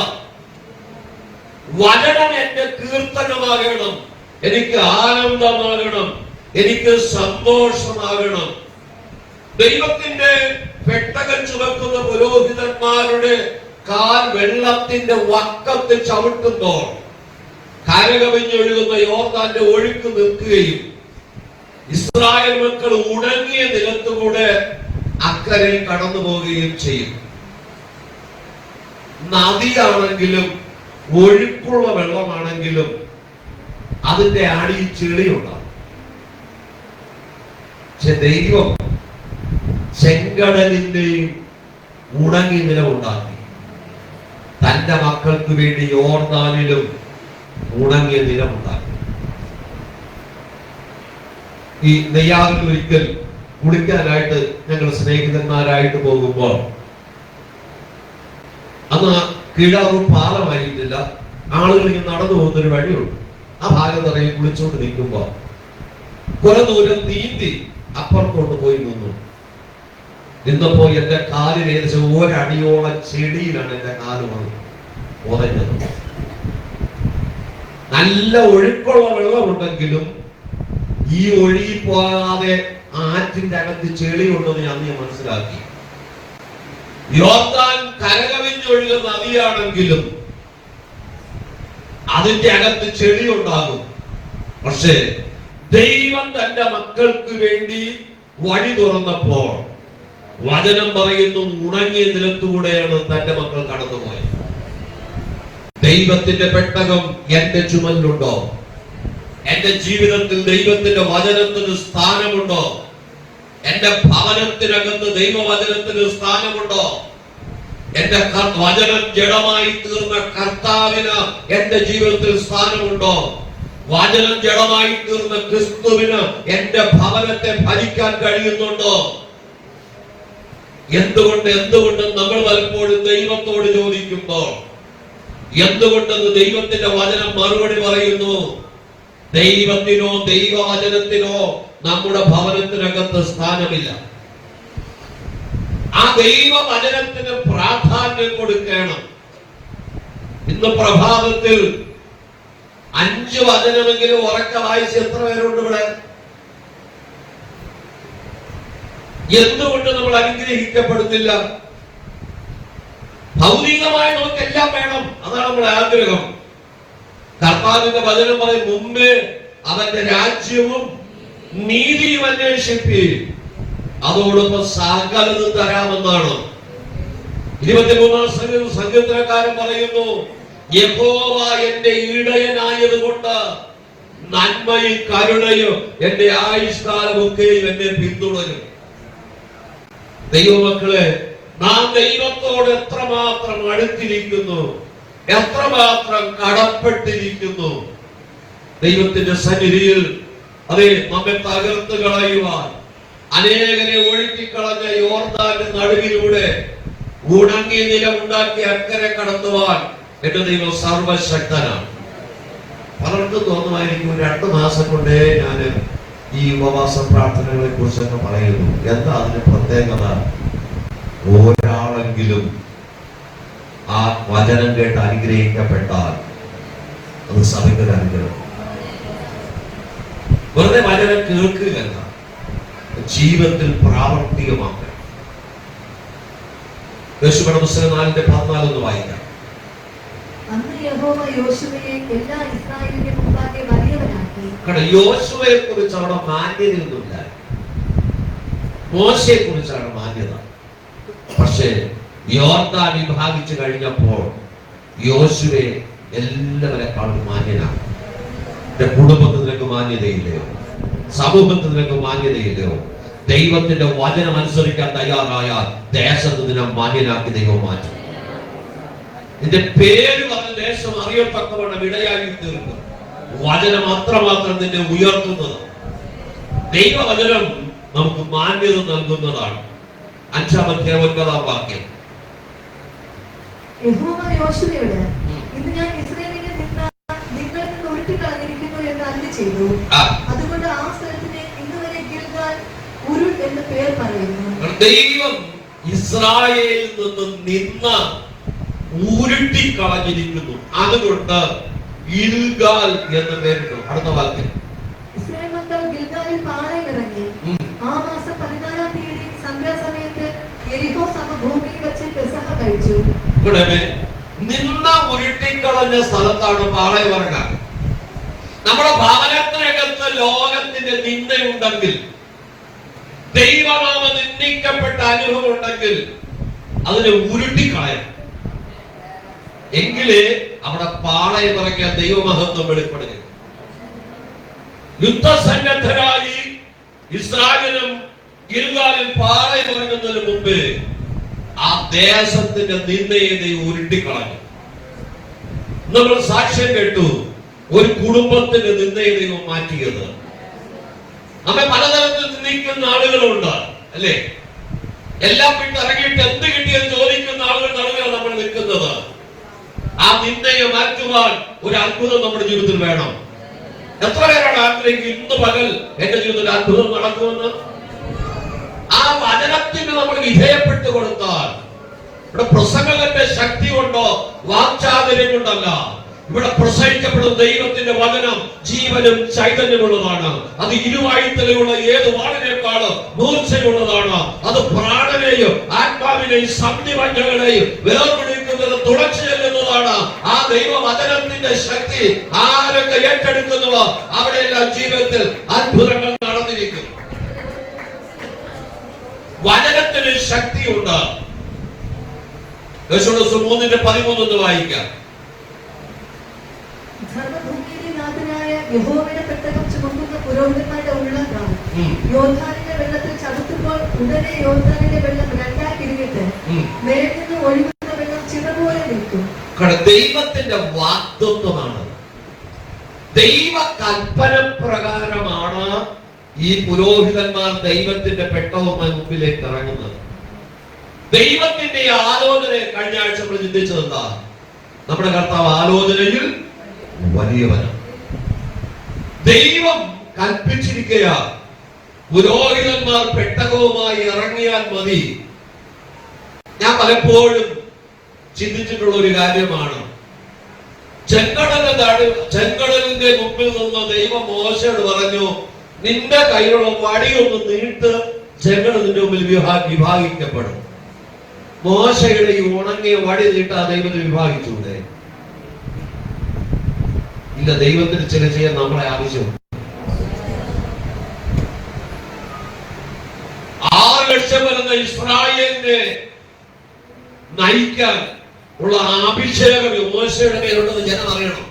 വചനം എന്റെ കീർത്തനമാകണം, എനിക്ക് ആനന്ദമാകണം, എനിക്ക് സന്തോഷമാകണം. ദൈവത്തിന്റെ പെട്ടകം ചുമക്കുന്ന പുരോഹിതന്മാരുടെ കാൽ വെള്ളത്തിന്റെ വക്കത്ത് ചവിട്ടുമ്പോൾ കരകവിഞ്ഞൊഴുകുന്ന യോർദാന്റെ ഒഴുക്ക് നിൽക്കുകയും ഇസ്രായേൽ മക്കൾ ഉണങ്ങിയ നിലത്തുകൂടെ അക്കരെ കടന്നു പോവുകയും ചെയ്യും. നദിയാണെങ്കിലും ഒഴുക്കുള്ള വെള്ളമാണെങ്കിലും അതിന്റെ അടിയിൽ ചെളിയുണ്ടാവും. പക്ഷെ ദൈവം ചെങ്കടലിന്റെയും ഉണങ്ങി നിലമുണ്ടാക്കി. തന്റെ മക്കൾക്ക് വേണ്ടി യോർദാനിലും ഉണങ്ങിയ നിലമുണ്ടാക്കി. ഈ നെയ്യാറിൽ ഒരിക്കൽ കുളിക്കാനായിട്ട് ഞങ്ങൾ സ്നേഹിതന്മാരായിട്ട് പോകുമ്പോൾ, അന്ന് കിഴാറ് പാലമായിട്ടില്ല, ആളുകൾ ഇങ്ങനെ നടന്നു പോകുന്നൊരു വഴിയുണ്ട്. ആ ഭാഗം നിറയെ കുളിച്ചോണ്ട് നിൽക്കുമ്പോ കുറെ ദൂരം നീന്തി അപ്പുറത്തോട്ട് പോയി നിന്നപ്പോ എന്റെ കാലിൽ ഏകദേശം ഒരടിയോളം ചെടിയിലാണ് എന്റെ കാല് ഉറഞ്ഞത്. നല്ല ഒഴുക്കുള്ള വെള്ളമുണ്ടെങ്കിലും ഈ ഒഴുകി പോകാതെ ആറ്റിന്റെ അകത്ത് ചെളി ഉണ്ടെന്ന് ഞാൻ മനസ്സിലാക്കി. യോർദാൻ കരകവിഞ്ഞൊഴുകുന്ന നദിയാണെങ്കിലും അതിന്റെ അകത്ത് ചെളി ഉണ്ടാകും. പക്ഷേ ദൈവം തന്റെ മക്കൾക്ക് വേണ്ടി വഴി തുറന്നപ്പോൾ വചനം പറയുന്നു, ഉണങ്ങിയ നിലത്തൂടെയാണ് തന്റെ മക്കൾ കടന്നുപോയത്. ദൈവത്തിന്റെ പെട്ടകം എന്റെ ചുമലിലുണ്ടോ? എന്റെ ജീവിതത്തിൽ ദൈവത്തിന്റെ വചനത്തിന് സ്ഥാനമുണ്ടോ? എന്റെ ഭവനത്തിനകത്ത് ദൈവവചനത്തിന് സ്ഥാനമുണ്ടോ? എന്റെ വചനം ജഡമായി തീർന്ന കർത്താവിന് എന്റെ ജീവിതത്തിൽ സ്ഥാനമുണ്ടോ? വചനം ജഡമായി തീർന്ന ക്രിസ്തുവിന് എന്റെ ഭവനത്തെ ഭരിക്കാൻ കഴിയുന്നുണ്ടോ? എന്തുകൊണ്ട് നമ്മൾ പലപ്പോഴും ദൈവത്തോട് ചോദിക്കുമ്പോൾ എന്തുകൊണ്ടെന്ന് ദൈവത്തിന്റെ വചനം മറുപടി പറയുന്നു. ദൈവത്തിനോ ദൈവവചനത്തിനോ നമ്മുടെ ഭവനത്തിനകത്ത് സ്ഥാനമില്ല. ആ ദൈവവചനത്തിന് പ്രാധാന്യം കൊടുക്കണം. ഇന്ന് പ്രഭാതത്തിൽ 5 വചനമെങ്കിലും ഉറക്കെ വായിച്ച് എത്ര പേരുണ്ട് ഇവിടെ? എന്തുകൊണ്ട് നമ്മൾ അനുഗ്രഹിക്കപ്പെടുന്നില്ല? ഭൗതികമായി നമുക്കെല്ലാം വേണം, അതാണ് നമ്മുടെ ആഗ്രഹം. കർത്താവിന്റെ വചനം പറയും, മുമ്പേ അവന്റെ രാജ്യവും നീതിയും അന്വേഷിപ്പീൻ, അതോടൊപ്പം സകലതും തരാമെന്നാണ്. 23-ാം സങ്കീർത്തനക്കാരൻ പറയുന്നു, യഹോവ എന്റെ ഇടയനായതുകൊണ്ട് നന്മയും കരുണയും എന്റെ ആയുഷ്കാലമൊക്കെയും എന്നെ പിന്തുടരും. ദൈവമക്കളെ, നാം ദൈവത്തോട് എത്രമാത്രം അടുത്തിരിക്കുന്നു, എത്രമാത്രം കടപ്പെട്ടിരിക്കുന്നു. ദൈവത്തിന്റെ സന്നിധിയിൽ അതെ നമ്മെ തകർത്ത് കളയുവാൻ, അനേകരെ ഒഴുക്കിക്കളഞ്ഞ യോർദാന്റെ നടുവിലൂടെ ഉണങ്ങിയ നിലമുണ്ടാക്കി അക്കരെ കടത്തുവാൻ എന്റെ ദൈവം സർവശക്തനാണ്. പലർക്കും തോന്നുമായിരിക്കും 2 മാസം കൊണ്ടേ ഞാൻ ഈ ഉപവാസ പ്രാർത്ഥനകളെ കുറിച്ചൊക്കെ പറയുന്നു. എന്താ അതിന്റെ പ്രത്യേകത? ഒരാളെങ്കിലും ആ വചനം കേട്ട് അനുഗ്രഹിക്കപ്പെട്ടാൽ അത് സഭയ്ക്കൊരു അനുഗ്രഹം. വെറുതെ വചനം കേൾക്കുകയല്ല, ജീവിതത്തിൽ പ്രാവർത്തികമാക്കുക. യോശുവയുടെ പുസ്തകം 4:14 വായിക്കാം. അന്ന് യഹോവ യോശുവയെ എല്ലാ ഇസ്രായേലിന്റെ മുമ്പാകെ വലിയവനാക്കി. യോശുവയെ കുറിച്ച് അവിടെ മാന്യതയൊന്നുമില്ല, മോശയെ കുറിച്ചാണ് മാന്യത. പക്ഷേ യോർദാൻ വിഭാഗിച്ചു കഴിഞ്ഞപ്പോൾ യോശുവയെ എല്ലാവരെക്കാളും മാന്യനാണ്. എന്റെ കുടുംബത്തിൽ നിനക്ക് മാന്യതയില്ലയോ? സമൂഹത്തിൽ നിനക്ക് മാന്യതയില്ലയോ? ദൈവത്തിന്റെ വചനം അനുസരിക്കാൻ തയ്യാറായാൽ ദേശത്ത് നിന്നെ മാന്യനാക്കി ദൈവം മാറ്റും. നിന്റെ പേര് പറഞ്ഞ ദേശം അറിയത്തക്കവണ്ണം ഇടയായി തീർക്കും. വചനം അത്രമാത്രം നിന്നെ ഉയർത്തുന്നത്. ദൈവവചനം നമുക്ക് മാന്യത നൽകുന്നതാണ്. 5-ാം വാക്യം. യഹോവ യോശുവയോട്, ഇന്ന് ഞാൻ ഇസ്രായേലിനെ നിങ്ങളിൽ നിന്ന് ഉരുട്ടിക്കളഞ്ഞിരിക്കുന്നു എന്ന് അരുളിച്ചെയ്തു. അതുകൊണ്ട് ആ സ്ഥലത്തിന് ഇന്നുവരെ ഗിൽഗാൽ ഉരുൾ എന്ന് പേർ പറയുന്നു. ദൈവം ഇസ്രായേലിൽ നിന്ന് നിന്ന ഉരുട്ടിക്കളഞ്ഞിരിക്കുന്നു, അതുകൊണ്ട് ഗിൽഗാൽ എന്ന് പേരിട്ടു. അടുത്ത വാക്യം. ഇസ്രായേൽ മക്കൾ ഗിൽഗാലിൽ പാളയമിറങ്ങി ആ മാസം 14-ാം തീയതി സന്ധ്യാസമയത്ത് യെരിഹോ സമഭൂമിയിൽ വെച്ച് പെസഹ കഴിച്ചു. നിന്ന ഉരുട്ടിക്കളഞ്ഞ സ്ഥലത്താണ് പാളയമിറങ്ങാൻ. നമ്മുടെ ഭവനത്തിനകത്ത് ലോകത്തിന്റെ നിന്ദയുണ്ടെങ്കിൽ, ദൈവനാമം നിന്ദിക്കപ്പെട്ട അനുഭവം ഉണ്ടെങ്കിൽ അതിനെ ഉരുട്ടിക്കളയാം. എങ്കിലേ അവിടെ പാളയമിറങ്ങിയ ദൈവമഹത്വം വെളിപ്പെടുക. യുദ്ധസന്നദ്ധരായി ഇസ്രായേലും ഗിൽഗാലിൽ പാളയമിറങ്ങുന്നതിന് മുമ്പ് ആ ദേശത്തിന്റെ നിന്ദയെ ദൈവം ഉരുട്ടിക്കളഞ്ഞു. നമ്മൾ സാക്ഷ്യം കേട്ടു, ഒരു കുടുംബത്തിന്റെ നിന്ദയെ ദൈവം മാറ്റിയത്. നമ്മെ പലതരത്തിൽ നിന്ദിക്കുന്ന ആളുകളുണ്ട്, അല്ലേ? എല്ലാം വിട്ടിറങ്ങിയിട്ട് എന്ത് കിട്ടിയെന്ന് ചോദിക്കുന്ന ആളുകൾ നടുവിലാണ് നമ്മൾ നിൽക്കുന്നത്. ആ നിന്ദയെ മാറ്റുവാൻ ഒരു അത്ഭുതം നമ്മുടെ ജീവിതത്തിൽ വേണം. എത്ര പേരാണ് ആഗ്രഹിക്കും ഇന്ന് പകൽ എന്റെ ജീവിതത്തിൽ അത്ഭുതം നടക്കുമെന്ന്? ആ വചനത്തിന് നമ്മൾ വിധേയപ്പെട്ടു കൊടുത്താൽ, ഇവിടെ പ്രസംഗത്തിന്റെ ശക്തി കൊണ്ടോ വാക്ചാതുര്യം കൊണ്ടല്ല, ഇവിടെ പ്രസംഗിക്കപ്പെടുന്ന ദൈവത്തിന്റെ വചനം ജീവനും ചൈതന്യമുള്ളതാണ്. അത് ഇരുവായുത്തലുള്ള ഏത് വാളിനേക്കാളും മൂർച്ചയുള്ളതാണ്. അത് പ്രാണനെയും ആത്മാവിനെയും സന്ധിമഞ്ജകളെയും വേർപിടിക്കുന്നത് തുടച്ചു ചെല്ലുന്നതാണ്. ആ ദൈവവചനത്തിന്റെ ശക്തി ആരൊക്കെ ഏറ്റെടുക്കുന്നുവോ അവിടെയെല്ലാം ജീവിതത്തിൽ അത്ഭുതങ്ങൾ നടന്നിരിക്കും. വചനത്തിന് ശക്തിയുണ്ട്. യോശുവ 3:13 വായിക്കാം. യഹോവയുടെ പെട്ടകം ചുമക്കുന്ന പുരോഹിതന്മാരുടെ ഉള്ളങ്ങൾ യോർദാനിലെ വെള്ളത്തിൽ ചതുക്കുമ്പോൾ ഉടനെ യോർദാനിലെ വെള്ളം രണ്ടായി പിരിഞ്ഞിട്ട് മേൽ നിന്ന് ഒഴുകുന്ന വെള്ളം ചിറ പോലെ നിൽക്കും. ദൈവത്തിന്റെ വാഗ്ദത്വമാണ്, ദൈവ കൽപ്പന പ്രകാരമാണ് ഈ പുരോഹിതന്മാർ ദൈവത്തിന്റെ പെട്ടകവുമായി മുമ്പിലേക്ക് ഇറങ്ങുന്നത്. ദൈവത്തിന്റെ ആലോചന കഴിഞ്ഞ ആഴ്ച നമ്മൾ ചിന്തിച്ചത് എന്താ? നമ്മുടെ കർത്താവ് ആലോചനയിൽ വലിയവനാണ്. ദൈവം കൽപ്പിച്ചിരിക്കുക പുരോഹിതന്മാർ പെട്ടകവുമായി ഇറങ്ങിയാൽ മതി. ഞാൻ പലപ്പോഴും ചിന്തിച്ചിട്ടുള്ള ഒരു കാര്യമാണ്, ചെങ്കടലിന്റെ മുമ്പിൽ നിന്ന് ദൈവം മോശയോട് പറഞ്ഞു, നിന്റെ കയ്യിലുള്ള വടിയൊന്ന് നീട്ട്, ചെങ്കടലിന്റെ മുമ്പിൽ വിഭാഗിക്കപ്പെടും. മോശയുടെ ഈ ഉണങ്ങിയ വടി നീട്ടാ ദൈവത്തിന് വിഭാഗിച്ചൂടെ? ഇല്ല. ദൈവത്തിന് ചില ചെയ്യാൻ നമ്മളെ ആവശ്യമുണ്ട്. 6 ലക്ഷം വരുന്ന ഇസ്രായേലിനെ നയിക്കാൻ ഉള്ള അഭിഷേകം മോശയുടെ മേലുണ്ടെന്ന് ജനം അറിയണം.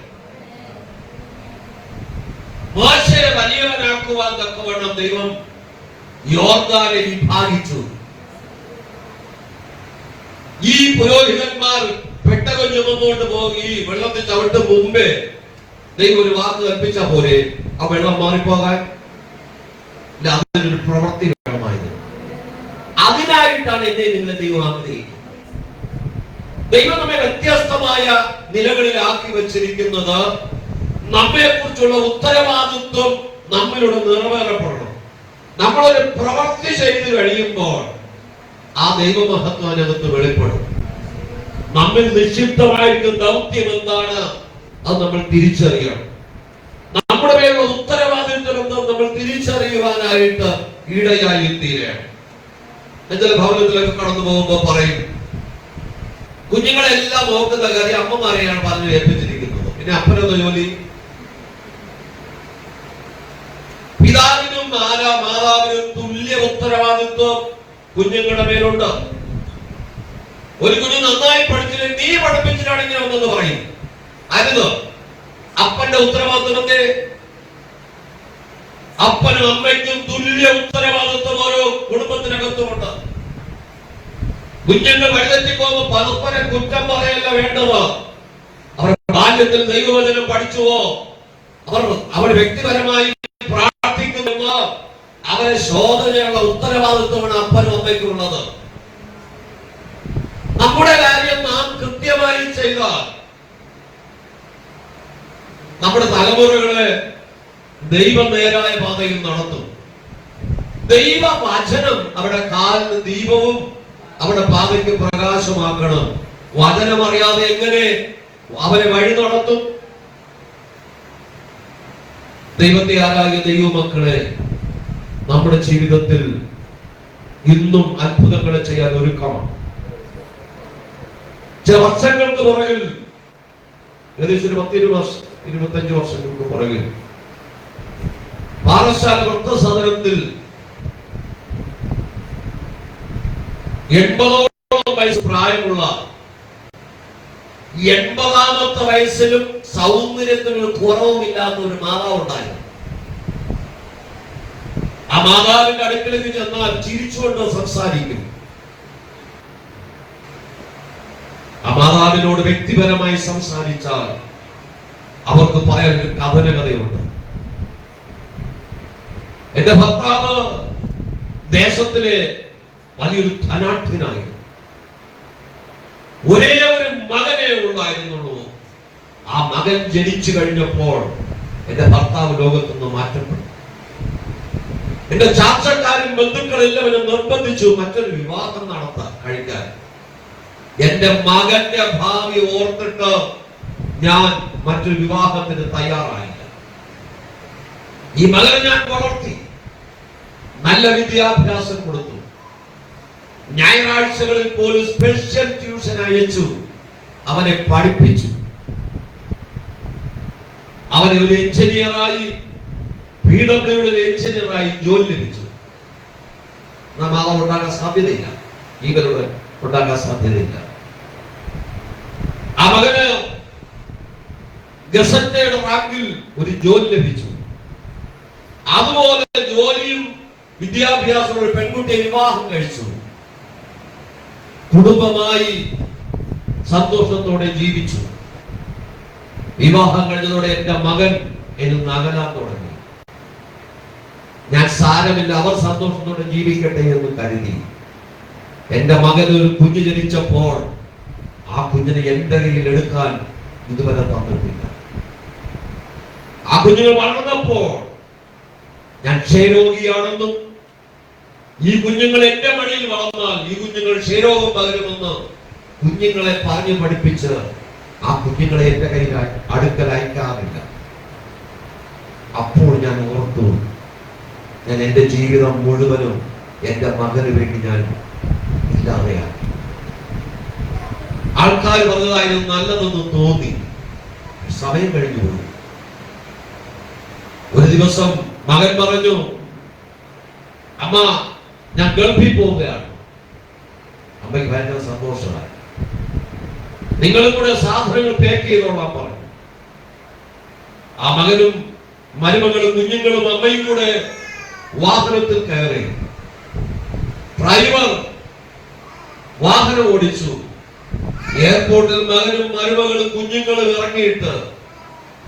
മോശയെ വലിയവനാക്കുവാൻ തക്കവണ്ണം ദൈവം യോർദാനെ വിഭാഗിച്ചു. ഈ പുരോഹിതന്മാർ പെട്ടകം ചുമന്നുകൊണ്ട് പോയി വെള്ളത്തിൽ ചവിട്ടും മുമ്പേ ദൈവം ഒരു വാക്ക് കൽപ്പിച്ച പോലെ ആ വെള്ളം മാറിപ്പോകാൻ അതിനൊരു പ്രവൃത്തി വേണമായിരുന്നു. അതിനായിട്ടാണ് എന്നെ നിങ്ങളെ ദൈവം ആഗ്രഹിക്കുന്നത്. ദൈവം നമ്മെ വ്യത്യസ്തമായ നിലകളിലാക്കി വെച്ചിരിക്കുന്നത് നമ്മെ കുറിച്ചുള്ള ഉത്തരവാദിത്വം നമ്മളിലൂടെ നിറവേറപ്പെടണം. നമ്മളൊരു പ്രവൃത്തി ചെയ്ത് കഴിയുമ്പോൾ ആ ദൈവമഹത്വം അതിനകത്ത് വെളിപ്പെടും. നമ്മിൽ നിക്ഷിപ്തമായിരിക്കും ദൗത്യം എന്താണ് അത് നമ്മൾ തിരിച്ചറിയണം. നമ്മുടെ മേലുള്ള ഉത്തരവാദിത്വം എന്താണെന്ന് നമ്മൾ തിരിച്ചറിയുവാനായിട്ട് ഇടയായി തീരണം. ചില ഭവനത്തിലൊക്കെ കടന്നു പോകുമ്പോൾ പറയും, കുഞ്ഞുങ്ങളെല്ലാം നോക്കുന്ന കാര്യം അമ്മമാരെയാണ് പറഞ്ഞു ഏൽപ്പിച്ചിരിക്കുന്നത്. പിന്നെ അപ്പനെന്ന ജോലി? പിതാവിനും മാതാവിനും തുല്യ ഉത്തരവാദിത്വം കുഞ്ഞുങ്ങളുടെ മേലുണ്ട്. ഒരു കുഞ്ഞു നന്നായി പഠിച്ചില്ലെങ്കിൽ നീ പഠിപ്പിച്ചിട്ടാണ് ഇങ്ങനെ ഒന്നെന്ന് പറയും. അരുത്. അപ്പന്റെ ഉത്തരവാദിത്വത്തെ അപ്പനും അമ്മയ്ക്കും തുല്യ ഉത്തരവാദിത്വം ഓരോ കുടുംബത്തിനകത്തുമുണ്ട്. കുഞ്ഞുങ്ങൾ വഴിതെറ്റി പോകുമ്പോൾ പരസ്പരം കുറ്റം പറയല്ല വേണ്ടത്. അവർ ബാല്യത്തിൽ ദൈവവചനം പഠിച്ചുവോ, അവർ വ്യക്തിപരമായി പ്രാർത്ഥിക്കുന്നുവോ, അവരെ ശോധനയുള്ള ഉത്തരവാദിത്വമാണ് അപ്പനും അമ്മയ്ക്കും ഉള്ളത്. നമ്മുടെ കാര്യം നാം കൃത്യമായി ചെയ്താൽ നമ്മുടെ തലമുറകളെ ദൈവം നേരായ പാതയിൽ നടത്തും. ദൈവവചനം അവരുടെ കാലിന് ദീപവും അവരുടെ പാതയ്ക്ക് പ്രകാശമാക്കണം. വചനം അറിയാതെ എങ്ങനെ അവരെ വഴി നടത്തും? ദൈവത്തെ ആരാധിക്കുന്ന ദൈവമക്കളെ, നമ്മുടെ ജീവിതത്തിൽ ഇന്നും അത്ഭുതങ്ങളെ ചെയ്യാൻ ഒരുക്കമാണ്. ചില വർഷങ്ങൾക്ക് പുറകിൽ, ഏകദേശം 10-25 വർഷങ്ങൾക്ക് പുറകിൽ പാറശാല വൃദ്ധസദനത്തിൽ 80ഓളം വയസ്സ് പ്രായമുള്ള 80ാമത്തെ വയസ്സിലും സൗന്ദര്യത്തിന് കുറവുമില്ലാത്ത ഒരു മാതാവ് ഉണ്ടായിരുന്നു. ആ മാതാവിന്റെ അടുക്കലേക്ക് ചെന്നാൽ ചിരിച്ചുകൊണ്ട് സംസാരിക്കും. ആ മാതാവിനോട് വ്യക്തിപരമായി സംസാരിച്ചാൽ അവർക്ക് പറയാൻ ഒരു കഥനകഥയുണ്ട്. എന്റെ ഭർത്താവ് ദേശത്തിലെ വലിയൊരു ധനാഠ്യനായിരുന്നു. ഒരേ ഒരു മകനേ ഉണ്ടായിരുന്നുള്ളൂ. ആ മകൻ ജനിച്ചു കഴിഞ്ഞപ്പോൾ എന്റെ ഭർത്താവ് ലോകത്തുനിന്ന് മാറ്റപ്പെട്ടു. എന്റെ ചാച്ചക്കാരും ബന്ധുക്കളെല്ലാവരും നിർബന്ധിച്ചു മറ്റൊരു വിവാഹം കഴിക്കാൻ. എന്റെ മകന്റെ ഭാവി ഓർത്തിട്ട് ഞാൻ മറ്റൊരു വിവാഹത്തിന് തയ്യാറായില്ല. ഈ മകനെ ഞാൻ വളർത്തി, നല്ല വിദ്യാഭ്യാസം കൊടുത്തു. ഞായറാഴ്ചകളിൽ പോലും സ്പെഷ്യൽ ട്യൂഷൻ അയച്ചു അവനെ പഠിപ്പിച്ചു. അവനെ ഒരു എഞ്ചിനീയറായി, PWD എഞ്ചിനീയറായി ജോലി ലഭിച്ചു. നാം അത് ഉണ്ടാകാൻ സാധ്യതയില്ല, ഇവരുടെ ഉണ്ടാകാൻ സാധ്യതയില്ല. ആ മകന് ഗസറ്റയുടെ റാങ്കിൽ ഒരു ജോലി ലഭിച്ചു. അതുപോലെ ജോലിയും വിദ്യാഭ്യാസവും ഒരു പെൺകുട്ടിയെ വിവാഹം കഴിച്ചു. കുടുംബമായി സന്തോഷത്തോടെ ജീവിച്ചു. വിവാഹം കഴിഞ്ഞതോടെ എന്റെ മകൻ എന്നിൽ അകലാൻ തുടങ്ങി. ഞാൻ സാരമില്ല, അവർ സന്തോഷത്തോടെ ജീവിക്കട്ടെ എന്ന് കരുതി. എന്റെ മകന് ഒരു കുഞ്ഞ് ജനിച്ചപ്പോൾ ആ കുഞ്ഞിനെ എന്റെ കയ്യിൽ എടുക്കാൻ ഇതുവരെ തന്നിട്ടില്ല. ആ കുഞ്ഞുങ്ങൾ വളർന്നപ്പോൾ ഞാൻ ക്ഷയരോഗിയാണെന്നും ഈ കുഞ്ഞുങ്ങൾ എന്റെ മടിയിൽ വളർന്നാൽ ഈ കുഞ്ഞുങ്ങൾ ക്ഷയരോഗം പകരുമെന്ന് കുഞ്ഞുങ്ങളെ പറഞ്ഞു പഠിപ്പിച്ച് ആ കുഞ്ഞുങ്ങളെ എന്റെ കയ്യിൽ അടുക്കൽ അയക്കാറില്ല. അപ്പോൾ ഞാൻ ഓർത്തു, ഞാൻ എന്റെ ജീവിതം മുഴുവനും എന്റെ മകന് വേണ്ടി ഞാൻ ഇല്ലാതെയാണ്. ആൾക്കാർ പറഞ്ഞതായിരുന്നു നല്ലതെന്ന് തോന്നി. സമയം കഴിഞ്ഞു പോയി. ഒരു ദിവസം മകൻ പറഞ്ഞു, അമ്മ ഞാൻ ഗൾഫിൽ പോവുകയാണ്. അമ്മയ്ക്ക് ഭയങ്കര സന്തോഷമായി. നിങ്ങളും കൂടെ സാധനങ്ങൾ പാക്ക് ചെയ്തോളാൻ പറഞ്ഞു. ആ മകനും മരുമകളും കുഞ്ഞുങ്ങളും അമ്മയും കൂടെ വാഹനത്തിൽ കയറി. ഡ്രൈവർ വാഹനം ഓടിച്ചു. എയർപോർട്ടിൽ മകനും മരുമകളും കുഞ്ഞുങ്ങളും ഇറങ്ങിയിട്ട്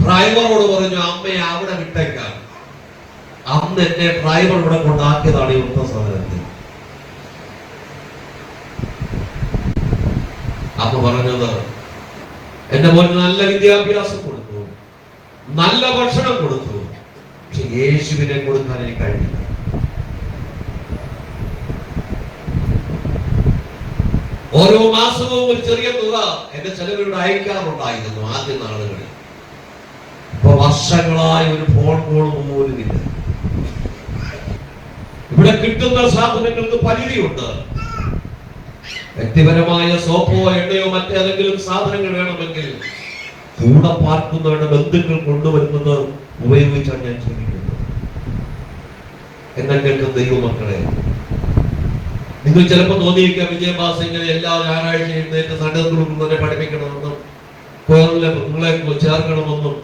ഡ്രൈവറോട് പറഞ്ഞു, അമ്മയെ അവിടെ വിട്ടേക്കാം. അന്ന് എന്നെ ഡ്രൈവർ ഇവിടെ കൊണ്ടാക്കിയതാണ് ഈ വൃദ്ധസദനത്തിൽ. അമ്മ പറഞ്ഞത്, എന്റെ മോന് നല്ല വിദ്യാഭ്യാസം കൊടുത്തു, നല്ല ഭക്ഷണം കൊടുത്തു, പക്ഷെ യേശുവിനെ കൊടുക്കാൻ എനിക്ക് കഴിഞ്ഞില്ല. ഓരോ മാസവും ഒരു ചെറിയ തുക എന്റെ ചെലവിലൂടെ അയക്കാറുണ്ടായിരുന്നു ആദ്യ നാളുകളിൽ. ഇപ്പൊ വർഷങ്ങളായി ഒരു ഫോൺ കോൾ പോലും ഇല്ല. ഇവിടെ കിട്ടുന്ന സാധനങ്ങൾക്ക് പരിധിയുണ്ട്. വ്യക്തിപരമായ സോപ്പോ എണ്ണയോ മറ്റേതെങ്കിലും സാധനങ്ങൾ വേണമെങ്കിൽ കൂടെ പാർക്കുന്നവരുടെ ബന്ധുക്കൾ കൊണ്ടുവരുന്നത് ഉപയോഗിച്ചാണ് ഞാൻ ചിന്തിക്കുന്നത്. എന്നെ കേൾക്കുന്ന ദൈവമക്കളെ, നിങ്ങൾ ചിലപ്പോൾ തോന്നിയിരിക്കാം വിജയഭാസ് ഇങ്ങനെ എല്ലാ ഞായറാഴ്ചയും എഴുന്നേറ്റ് സണ്ടസ്കൂളിൽ പഠിപ്പിക്കണമെന്നും നിങ്ങളെ ചേർക്കണമെന്നും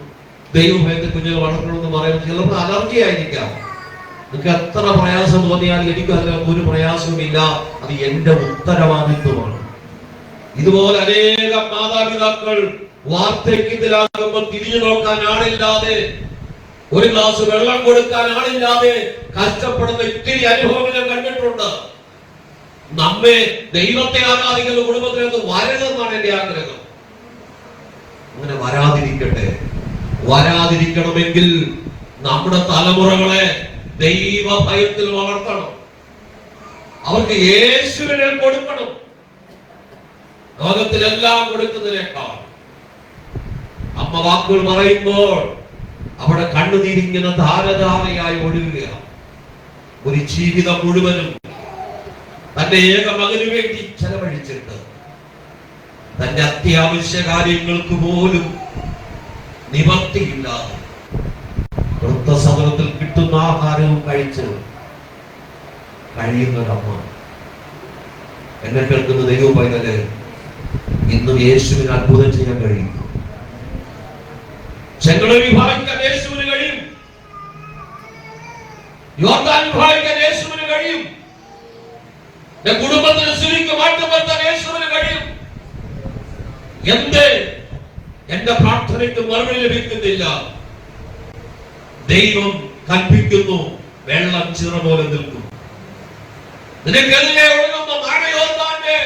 ദൈവഭയത്തെ കുഞ്ഞുങ്ങൾ വളർത്തണമെന്നും പറയുമ്പോൾ ചിലപ്പോൾ അലർജി ആയിരിക്കാം. നിങ്ങൾക്ക് എത്ര പ്രയാസം തോന്നിയാൽ എനിക്ക് ഒരു പ്രയാസവുമില്ല, അത് എന്റെ ഉത്തരവാദിത്വമാണ്. ഇതുപോലെ അനേകം മാതാപിതാക്കൾ വാർദ്ധക്യത്തിലാകുമ്പോൾ തിരിഞ്ഞു നോക്കാൻ ആളില്ലാതെ, ഒരു ഗ്ലാസ് വെള്ളം കൊടുക്കാൻ ആളില്ലാതെ കഷ്ടപ്പെടുന്ന ഇത്തിരി അനുഭവങ്ങൾ ഞാൻ കണ്ടിട്ടുണ്ട്. നമ്മെ ദൈവത്തെ ആരാധിക്കുന്ന കുടുംബത്തിലേക്ക് വരണമെന്നാണ് എന്റെ ആഗ്രഹം. അങ്ങനെ വരാതിരിക്കട്ടെ. വരാതിരിക്കണമെങ്കിൽ നമ്മുടെ തലമുറകളെ ദൈവ ഭയത്തിൽ വളർത്തണം. അവർക്ക് യേശുവിനെ കൊടുക്കണം. ലോകത്തിലെല്ലാം കൊടുക്കുന്നതിനേക്കാൾ. അമ്മ വാക്കുകൾ പറയുമ്പോൾ അവിടെ കണ്ണുനീരിങ്ങനെ ധാരധാരയായി ഒഴുകുകയാണ്. ഒരു ജീവിതം മുഴുവനും തന്റെ ഏക മകന് വേണ്ടി ചെലവഴിച്ചിട്ട് തന്റെ അത്യാവശ്യ കാര്യങ്ങൾക്ക് പോലും നിവർത്തിയില്ലാതെ വൃദ്ധസദനത്തിൽ കിട്ടുന്ന ആഹാരവും കഴിച്ച് കഴിയുന്നൊരമ്മ. എന്നെ കേൾക്കുന്ന ദൈവം പൈതലെ, ഇന്നും യേശുവിന് അത്ഭുതം ചെയ്യാൻ കഴിയും. ചെങ്കടൽ വിഭാഗിക്കാൻ യേശുവിന് കഴിയും. യോർദാൻ വിഭാഗിക്കാൻ യേശുവിന് കഴിയും. കുടുംബത്തിന് സ്ഥിതിക്ക് മാറ്റം വരുത്താൻ യേശുവിന് കഴിയും. എന്തേ എന്റെ പ്രാർത്ഥനയ്ക്ക് മറുപടി ലഭിക്കുന്നില്ല? ദൈവം കൽപ്പിക്കുന്നു, വെള്ളം ചിറ പോലെ നിൽക്കും. നിനക്കെതിരെ ഒഴുകുന്ന യോർദാന്റെ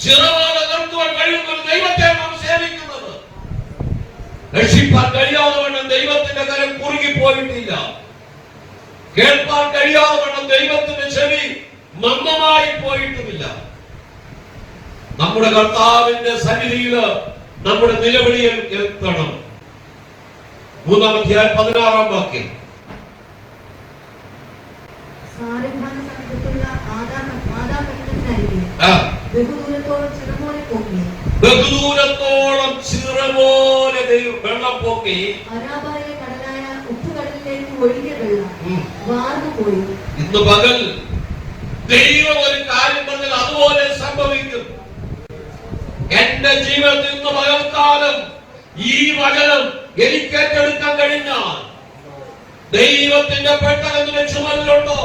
ചിറ പോലെ നിർത്തുവാൻ കഴിയുന്ന ഒരു ദൈവത്തെ നാം സേവിക്കുന്നത്. രക്ഷിപ്പാൻ കഴിയാതെ വേണം ദൈവത്തിന്റെ കരം കുറുകിപ്പോയിട്ടില്ല. കേൾപ്പാൻ കഴിയാതെ വേണം ദൈവത്തിന്റെ ചെവി മന്ദമായി പോയിട്ടുമില്ല. നമ്മുടെ കർത്താവിന്റെ സന്നിധിയിൽ നമ്മുടെ നിലവിളിയിൽ എത്തണം. 3-ാം അധ്യായം 16-ാം വാക്യം. ബഹുദൂരത്തോളം ചിറപോലെ വെള്ളം പൊക്കി ഇന്ന് പകൽ ദൈവം ഒരു കാര്യം പറഞ്ഞാൽ അതുപോലെ സംഭവിക്കും. എന്റെ ജീവിതത്തിൽ ഇന്ന് പകൽക്കാലം ഈ വചനം എനിക്ക് ഏറ്റെടുക്കാൻ കഴിഞ്ഞാൽ ദൈവത്തിന്റെ പെട്ടകത്തിന്റെ ചുമലിലുണ്ടോ?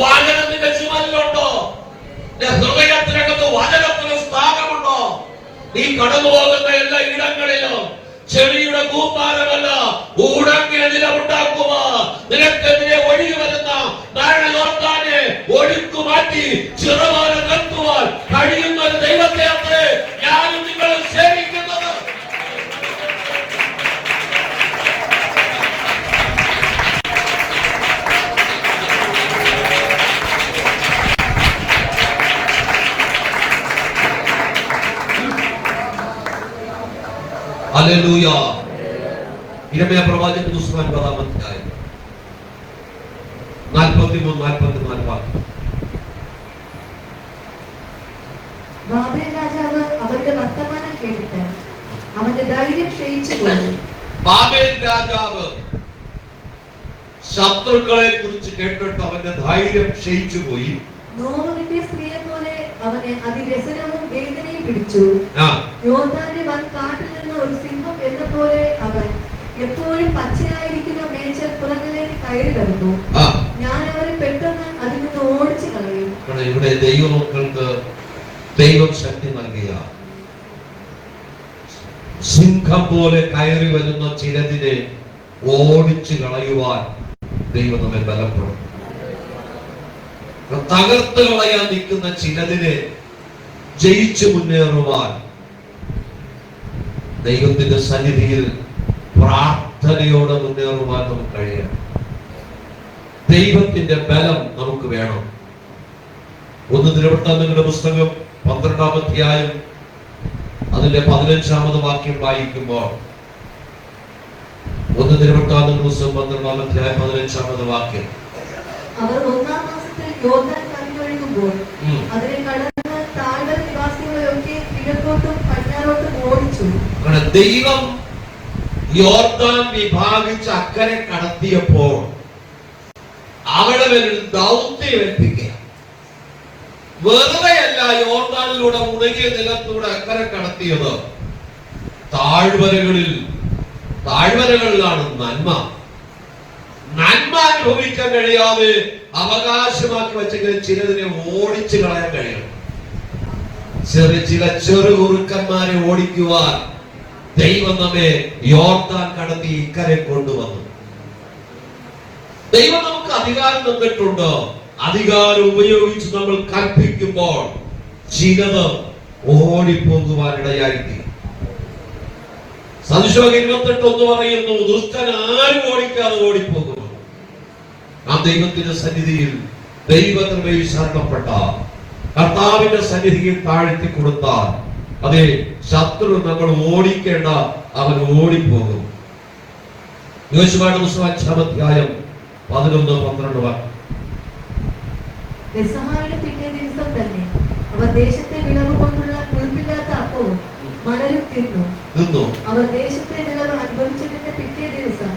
വചനത്തിന്റെ ചുമലിലുണ്ടോ? ഹൃദയത്തിനകത്ത് വചനത്തിന് സ്ഥാനമുണ്ടോ? നീ കടന്നു പോകുന്ന എല്ലാ ഇടങ്ങളിലും ചെടിയുടെ കൂമ്പാരമല്ല, ഉടങ്ങിയ നിലമുണ്ടാക്കുക. നിനക്കെതിരെ ഒഴുകി വരുന്ന യോർദാനെ ഒഴുക്കുമാറ്റി ചിറവാല നിർത്തുവാൻ കഴിയുന്ന ഒരു ദൈവത്തെ അത്രേ ഞാനും നിങ്ങളും സേവിക്കുന്നത്. ഹല്ലേലൂയ. ഇരമ്യാ പ്രവാചകന്റെ പുസ്തകം 50-ാം അധ്യായം 43-44 വാക്യം. ബാബേൽ രാജാവ് അവരുടെ വർത്തമാനം കേട്ടിട്ട് അവന്റെ ധൈര്യം ക്ഷയിച്ചു പോയി. ബാബേൽ രാജാവ് ശത്രുക്കളെ കുറിച്ച് കേട്ടിട്ട് അവന്റെ ധൈര്യം ക്ഷയിച്ചു പോയി. നോവിന്റെ സ്ത്രീയെ പോലെ അവനെ അതിവ്യസനവും വേദനയും പിടിച്ചു. യോർദാന്റെ വൻ കാട്ടിൽ നിന്ന് ഒരു സിംഹം എന്ന പോലെ അവൻ എപ്പോഴും പച്ചയായിരിക്കുന്ന മേച്ചൽ പുറങ്ങളിലേക്ക് കയറി വരുന്നു. ഞാൻ അവരെ പെട്ടെന്ന് അതിൽ നിന്ന് ഓടിച്ചു കളയും. ഇവിടെ ദൈവമക്കൾക്ക് ദൈവം ശക്തി നൽകിയ സിംഹം പോലെ കയറി വരുന്ന ചിലതിനെ ഓടിച്ചു കളയുവാൻ ദൈവം നമ്മെ ബലപ്പെടും. തകർത്ത് കളയാൻ നിൽക്കുന്ന ചിലതിനെ ജയിച്ചു മുന്നേറുവാൻ ദൈവത്തിന്റെ സന്നിധിയിൽ പ്രാർത്ഥനയോടെ മുന്നേറുവാൻ നമുക്ക് കഴിയണം. ദൈവത്തിന്റെ ബലം നമുക്ക് വേണം. 1 ദിനവൃത്താന്തങ്ങളുടെ പുസ്തകം 12-ാം അധ്യായം അതിന്റെ 15-ാമത് വാക്യം വായിക്കുമ്പോൾ 1 ദിനവൃത്താന്തങ്ങളുടെ പുസ്തകം 12-ാം അധ്യായം 15-ാമത് വാക്യം. അവർ 1-ാം മാസത്തിൽ യോർദാൻ കവിഞ്ഞൊഴുകുമ്പോൾ അതിനെ കടന്ന് താഴ്വര നിവാസികളെയൊക്കെ കിഴക്കോട്ടും പടിഞ്ഞാറോട്ടും ഓടിച്ചു. ദൈവം യോർദാൻ വിഭാഗിച്ച് അക്കരെ കടത്തിയപ്പോൾ അവിടെ ഒരു ദൗത്യം ഏൽപ്പിക്കുക. വെറുതെയല്ല യോർദാനിലൂടെ ഉണങ്ങിയ നിലത്തൂടെ അക്കരെ കടത്തിയത്. താഴ്വരകളിലാണ് നന്മ അനുഭവിക്കാൻ കഴിയാതെ അവകാശമാക്കി വെച്ചെങ്കിൽ ചിലതിനെ ഓടിച്ചു കളയാൻ കഴിയണം. ചില ചെറുകുറുക്കന്മാരെ ഓടിക്കുവാൻ ദൈവം നമ്മെ യോർദാൻ കടത്തി ഇക്കരെ കൊണ്ടുവന്നു. ദൈവം നമുക്ക് അധികാരം തന്നിട്ടുണ്ട്. അധികാരം ഉപയോഗിച്ച് നമ്മൾ കൽപ്പിക്കുമ്പോൾ ചിലത് ഓടിപ്പോകുവാനിടയായി. സദൃശവാക്യം 28:1 പറയുന്നു, ദുഷ്ടൻ ആരും ഓടിക്കാതെ ഓടിപ്പോകും. നാം ദൈവത്തിന്റെ സന്നിധിയിൽ ദൈവകൃപയിൽ ശരണപ്പെട്ട കർത്താവിന്റെ സന്നിധിയിൽ താഴ്ത്തി കൊടുത്താൽ അതെ ശത്രു നമ്മൾ ഓടിക്കേണ്ട അവൻ ഓടിപ്പോകും. യോശുവയുടെ പുസ്തകം 5-ാം അധ്യായം 11-12 പെസഹായുടെ പിറ്റേ ദിവസം തന്നെ അവർ ദേശത്തെ വിളവ് കൊണ്ടുള്ള പുളിപ്പില്ലാത്ത അപ്പവും മണലും തിന്നു. അവർ ദേശത്തെ വിളവ് അനുഭവിച്ചതിന്റെ പിറ്റേ ദിവസം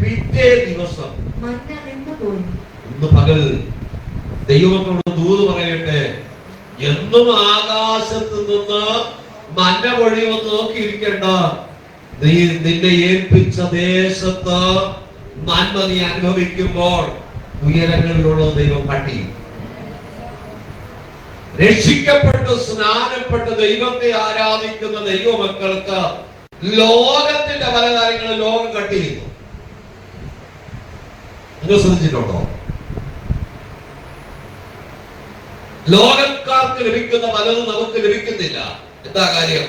പിറ്റേ ദിവസം മന്ന നിന്നുപോയി. ഇന്ന് പകൽ ദൈവമക്കളോട് ദൂത് പറയട്ടെ, എന്നും ആകാശത്ത് നിന്ന് മന്ന പൊഴിയൊന്ന് നോക്കിയിരിക്കണ്ട. നീ നിന്നെ ഏൽപ്പിച്ച ദേശത്ത് നന്മ നീ അനുഭവിക്കുമ്പോൾ ഉയരങ്ങളിലുള്ള ദൈവം കട്ടി. രക്ഷിക്കപ്പെട്ട് സ്നാനപ്പെട്ട് ദൈവത്തെ ആരാധിക്കുന്ന ദൈവമക്കൾക്ക് ലോകത്തിന്റെ പല കാര്യങ്ങളും ലോകം കട്ടിയിരുന്നു. നിങ്ങൾ ശ്രദ്ധിച്ചിട്ടുണ്ടോ? ലോകക്കാർക്ക് ലഭിക്കുന്ന പലതും നമുക്ക് ലഭിക്കുന്നില്ല. എന്താ കാര്യം?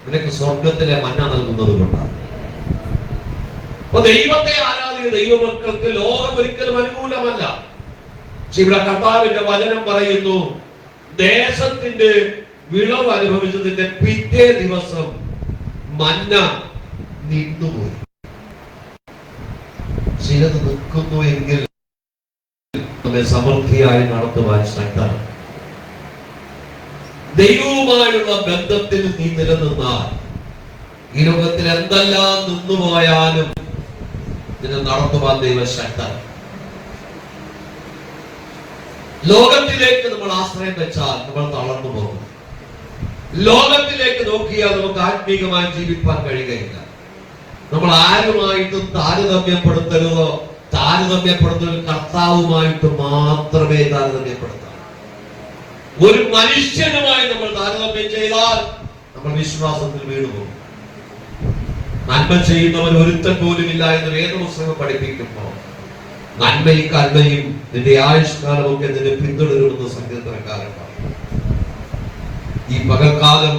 നിനക്ക് സ്വർഗത്തിലെ മന്ന നൽകുന്നത് കൊണ്ടാണ്. അപ്പൊ ദൈവത്തെ ആരാധിക്കുന്ന ദൈവമക്കൾക്ക് ലോകം ഒരിക്കലും അനുകൂലമല്ല. പക്ഷെ ഇവിടെ കർത്താവിന്റെ വചനം പറയുന്നു, ദേശത്തിന്റെ വിളവ് അനുഭവിച്ചതിന്റെ പിറ്റേ ദിവസം മന്ന നിന്നുപോയി. ചിലത് നിൽക്കുന്നു എങ്കിൽ നമ്മെ സമൃദ്ധിയായി നടത്തുവാൻ ശ്രദ്ധിക്കണം. ദൈവവുമായുള്ള ബന്ധത്തിൽ നീ നിലനിന്നാൽ ഈ ലോകത്തിൽ എന്തെല്ലാം നിന്നുപോയാലും ഇതിനെ നടത്തുവാൻ ദൈവശക്തൻ. ലോകത്തിലേക്ക് നമ്മൾ ആശ്രയം വെച്ചാൽ നമ്മൾ തളർന്നു പോകും. ലോകത്തിലേക്ക് നോക്കിയാൽ നമുക്ക് ആത്മീകമായി ജീവിക്കാൻ കഴിയുകയില്ല. നമ്മൾ ആരുമായിട്ടും താരതമ്യപ്പെടുത്തരുതോ. താരതമ്യപ്പെടുത്തുന്നത് കർത്താവുമായിട്ട് മാത്രമേ താരതമ്യപ്പെടുത്താവൂ. ഒരു മനുഷ്യനുമായി നമ്മൾ താരതമ്യം ചെയ്താൽ നമ്മൾ വിശ്വാസത്തിൽ വീണുപോകും. നന്മ ചെയ്യുന്നവൻ ഒരുത്തൻ പോലും ഇല്ല എന്ന് വേദപുസ്തകം പഠിപ്പിക്കുമ്പോൾ നന്മയും കന്മയും നിന്റെ ആയുഷ്കാലമൊക്കെ നിന്നെ പിന്തുടരുമെന്ന് സങ്കീർത്തനക്കാരൻ പറയും. ഈ പകൽക്കാലം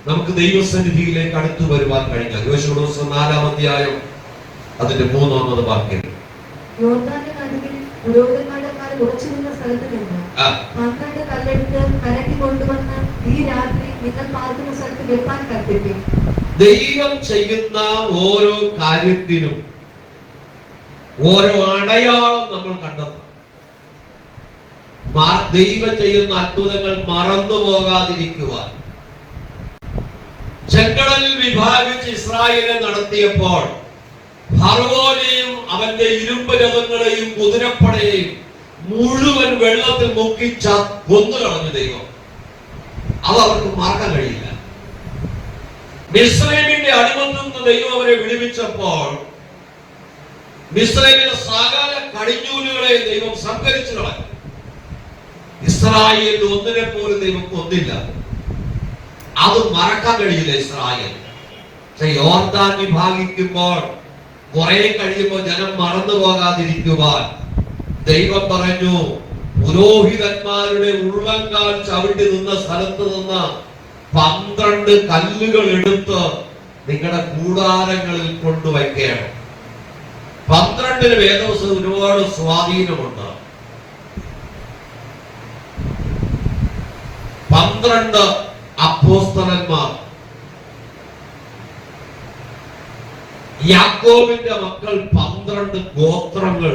നമുക്ക് ദൈവസന്നിധിയിലേക്ക് അടുത്തു വരുവാൻ കഴിഞ്ഞാൽ യോശുവ 4-ാം അധ്യായം അതിന്റെ 3-ാമത് വാക്യം, യോർദ്ദാന്റെ നടുവിൽ പുരോഹിതന്മാരുടെ കാൽ ഉറച്ചു നിന്ന സ്ഥലത്ത് നിന്ന് 12 കല്ലെടുത്ത് കരയ്ക്ക് കൊണ്ടുവന്ന് ഈ രാത്രി നിങ്ങൾ പാർക്കുന്ന സ്ഥലത്ത് വെപ്പാൻ കൽപ്പിക്കും. ദൈവം ചെയ്യുന്ന ഓരോ കാര്യത്തിനും ഓരോ അടയാളം നമ്മൾ കണ്ടെത്തണം. ദൈവം ചെയ്യുന്ന അത്ഭുതങ്ങൾ മറന്നു പോകാതിരിക്കുവാൻ ചെങ്കടലിൽ വിഭാഗിച്ച് ഇസ്രായേലിനെ നടത്തിയപ്പോൾ ഫറവോനെയും അവന്റെ ഇരുമ്പ് രഥങ്ങളെയും കുതിരപ്പടയെയും മുഴുവൻ വെള്ളത്തിൽ മുക്കിച്ച കൊന്നു കളഞ്ഞു ദൈവം. അത് അവർക്ക് മറക്കാൻ കഴിയില്ല. മിസ്രൈമിന്റെ അടിമത്തിൽ നിന്ന് ദൈവം അവരെ വിടുവിച്ചപ്പോൾ മിസ്രൈമിലെ സകല കടിഞ്ഞൂലുകളെ ദൈവം സംഹരിച്ചു കളഞ്ഞു. ഇസ്രായേലിൽ ഒന്നിനെ പോലും ദൈവം കൊന്നില്ല. അത് മറക്കാൻ കഴിയില്ല ഇസ്രായേൽ. പക്ഷെ യോർദാൻ വിഭാഗിക്കുമ്പോൾ കുറെ കഴിയുമ്പോൾ ജനം മറന്നു പോകാതിരിക്കുവാൻ ദൈവം പറഞ്ഞു, പുരോഹിതന്മാരുടെ ഉള്ളങ്കാൽ ചവിട്ടി നിന്ന സ്ഥലത്ത് നിന്ന് 12 കല്ലുകൾ എടുത്ത് നിങ്ങളുടെ കൂടാരങ്ങളിൽ കൊണ്ടുവയ്ക്കണം. 12 വേദവസ്തു ഒരുപാട് സ്വാധീനമുണ്ട്. 12 അപ്പോസ്തലന്മാർ, യാക്കോബിന്റെ മക്കൾ 12 ഗോത്രങ്ങൾ,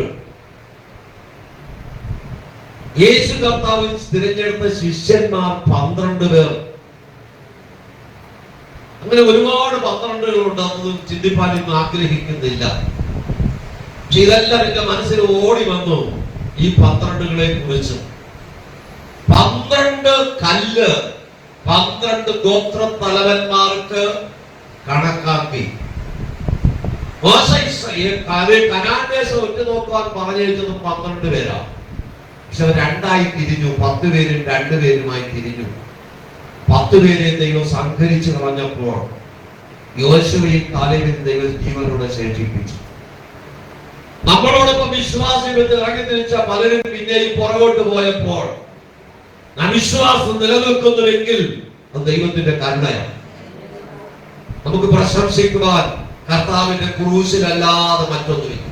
യേശു കർത്താവിൽ തിരഞ്ഞെടുത്ത ശിഷ്യന്മാർ 12 പേർ. അങ്ങനെ ഒരുപാട് 12കളുണ്ട്. അത് ചിന്തിപ്പാൻ ഇന്ന് ആഗ്രഹിക്കുന്നില്ല. പക്ഷെ ഇതെല്ലാം എന്റെ മനസ്സിൽ ഓടി വന്നു ഈ 12കളെ കുറിച്ച്. 12 കല്ല് 12 ഗോത്ര തലവന്മാർക്ക് കണക്കാക്കി. കനാൻ ദേശം ഒറ്റ നോക്കുവാൻ പറഞ്ഞയച്ചത് 12 പേരാണ്. പക്ഷെ അവർ 2ആയി തിരിഞ്ഞു. 10 പേരും 2 പേരുമായി തിരിഞ്ഞു. 10 പേരെ ദൈവം സംഹരിച്ചു കളഞ്ഞപ്പോൾ യോശുവയും കാലേബിൻ ദൈവം ജീവനോടെ ശേഷിപ്പിച്ചു. നമ്മളോടൊപ്പം വിശ്വാസത്തിൽ ഇറങ്ങി തിരിച്ച പലരും പിന്നെയും പുറകോട്ട് പോയപ്പോൾ അവിശ്വാസം നിലനിൽക്കുന്നുവെങ്കിൽ അത് ദൈവത്തിന്റെ കരുണയാണ്. നമുക്ക് പ്രശംസിക്കുവാൻ കർത്താവിന്റെ ക്രൂശിലല്ലാതെ മറ്റൊന്നുമില്ല.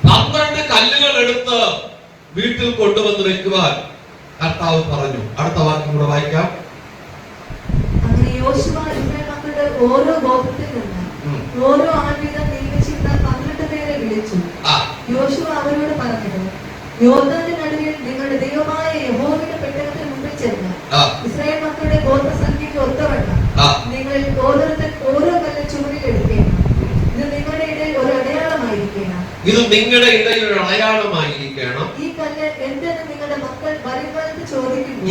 12 കല്ലുകൾ എടുത്ത് വീട്ടിൽ കൊണ്ടുവന്ന് വെക്കുവാൻ കർത്താവ് പറഞ്ഞു. അടുത്ത വാക്യം കൂടെ വായിക്കാം. അങ്ങനെ യോശുവ ഇസ്രായേൽ മക്കളുടെ ഓരോ ഗോത്രത്തിൽ നിന്ന് ഓരോ ആൾവീതം നിയമിച്ചിരുന്ന 12 പേരെ വിളിച്ചു. യോശുവ അവരോട് പറഞ്ഞത്, യോർദാന്റെ നടുവിൽ നിങ്ങളുടെ ദൈവമായ യഹോവയുടെ പെട്ടകത്തിന് മുമ്പിൽ ചെന്ന് ഇസ്രായേൽ മക്കളുടെ ഗോത്രസംഖ്യയ്ക്ക് ഒത്തവണ്ണം നിങ്ങളിൽ ഓരോരുത്തർ ഓരോ കല്ല് ചുമലിൽ എടുക്കണം. ഇത് നിങ്ങളുടെ ഇടയിൽ ഒരു അടയാളമായിരിക്കണം. ഈ കല്ല് എന്തെന്ന് നിങ്ങളുടെ മക്കൾ വരുംകാലത്ത് ചോദിക്കുമ്പോൾ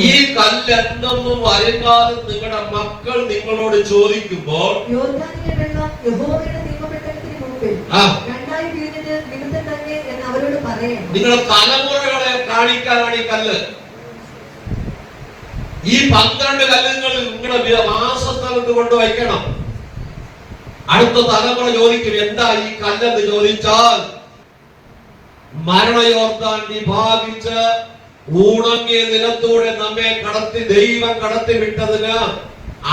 നിങ്ങളുടെ മക്കൾ നിങ്ങളോട് ചോദിക്കുമ്പോൾ യോർദാനിലെ വെള്ളം യഹോവയുടെ നിയമപ്പെട്ടകത്തിന് മുമ്പിൽ 2ആയി പിരിഞ്ഞത് നിമിത്തം തന്നെ എന്ന് അവരോട് പറയണം. നിങ്ങളുടെ തലമുറകളെ കാണിക്കാനാണ് ഈ കല്ല്. ഈ 12 കല്ലുകൾ നിങ്ങളുടെ വാസസ്ഥലത്ത് കൊണ്ടുവയ്ക്കണം. അടുത്ത തലമുറ ചോദിക്കും, എന്താ ഈ കല്ലെന്ന് ചോദിച്ചാൽ മരണയോർദാൻ വിഭാഗിച്ച് ഉണങ്ങിയ നിലത്തൂടെ നമ്മെ കടത്തി ദൈവം കടത്തി വിട്ടതിന്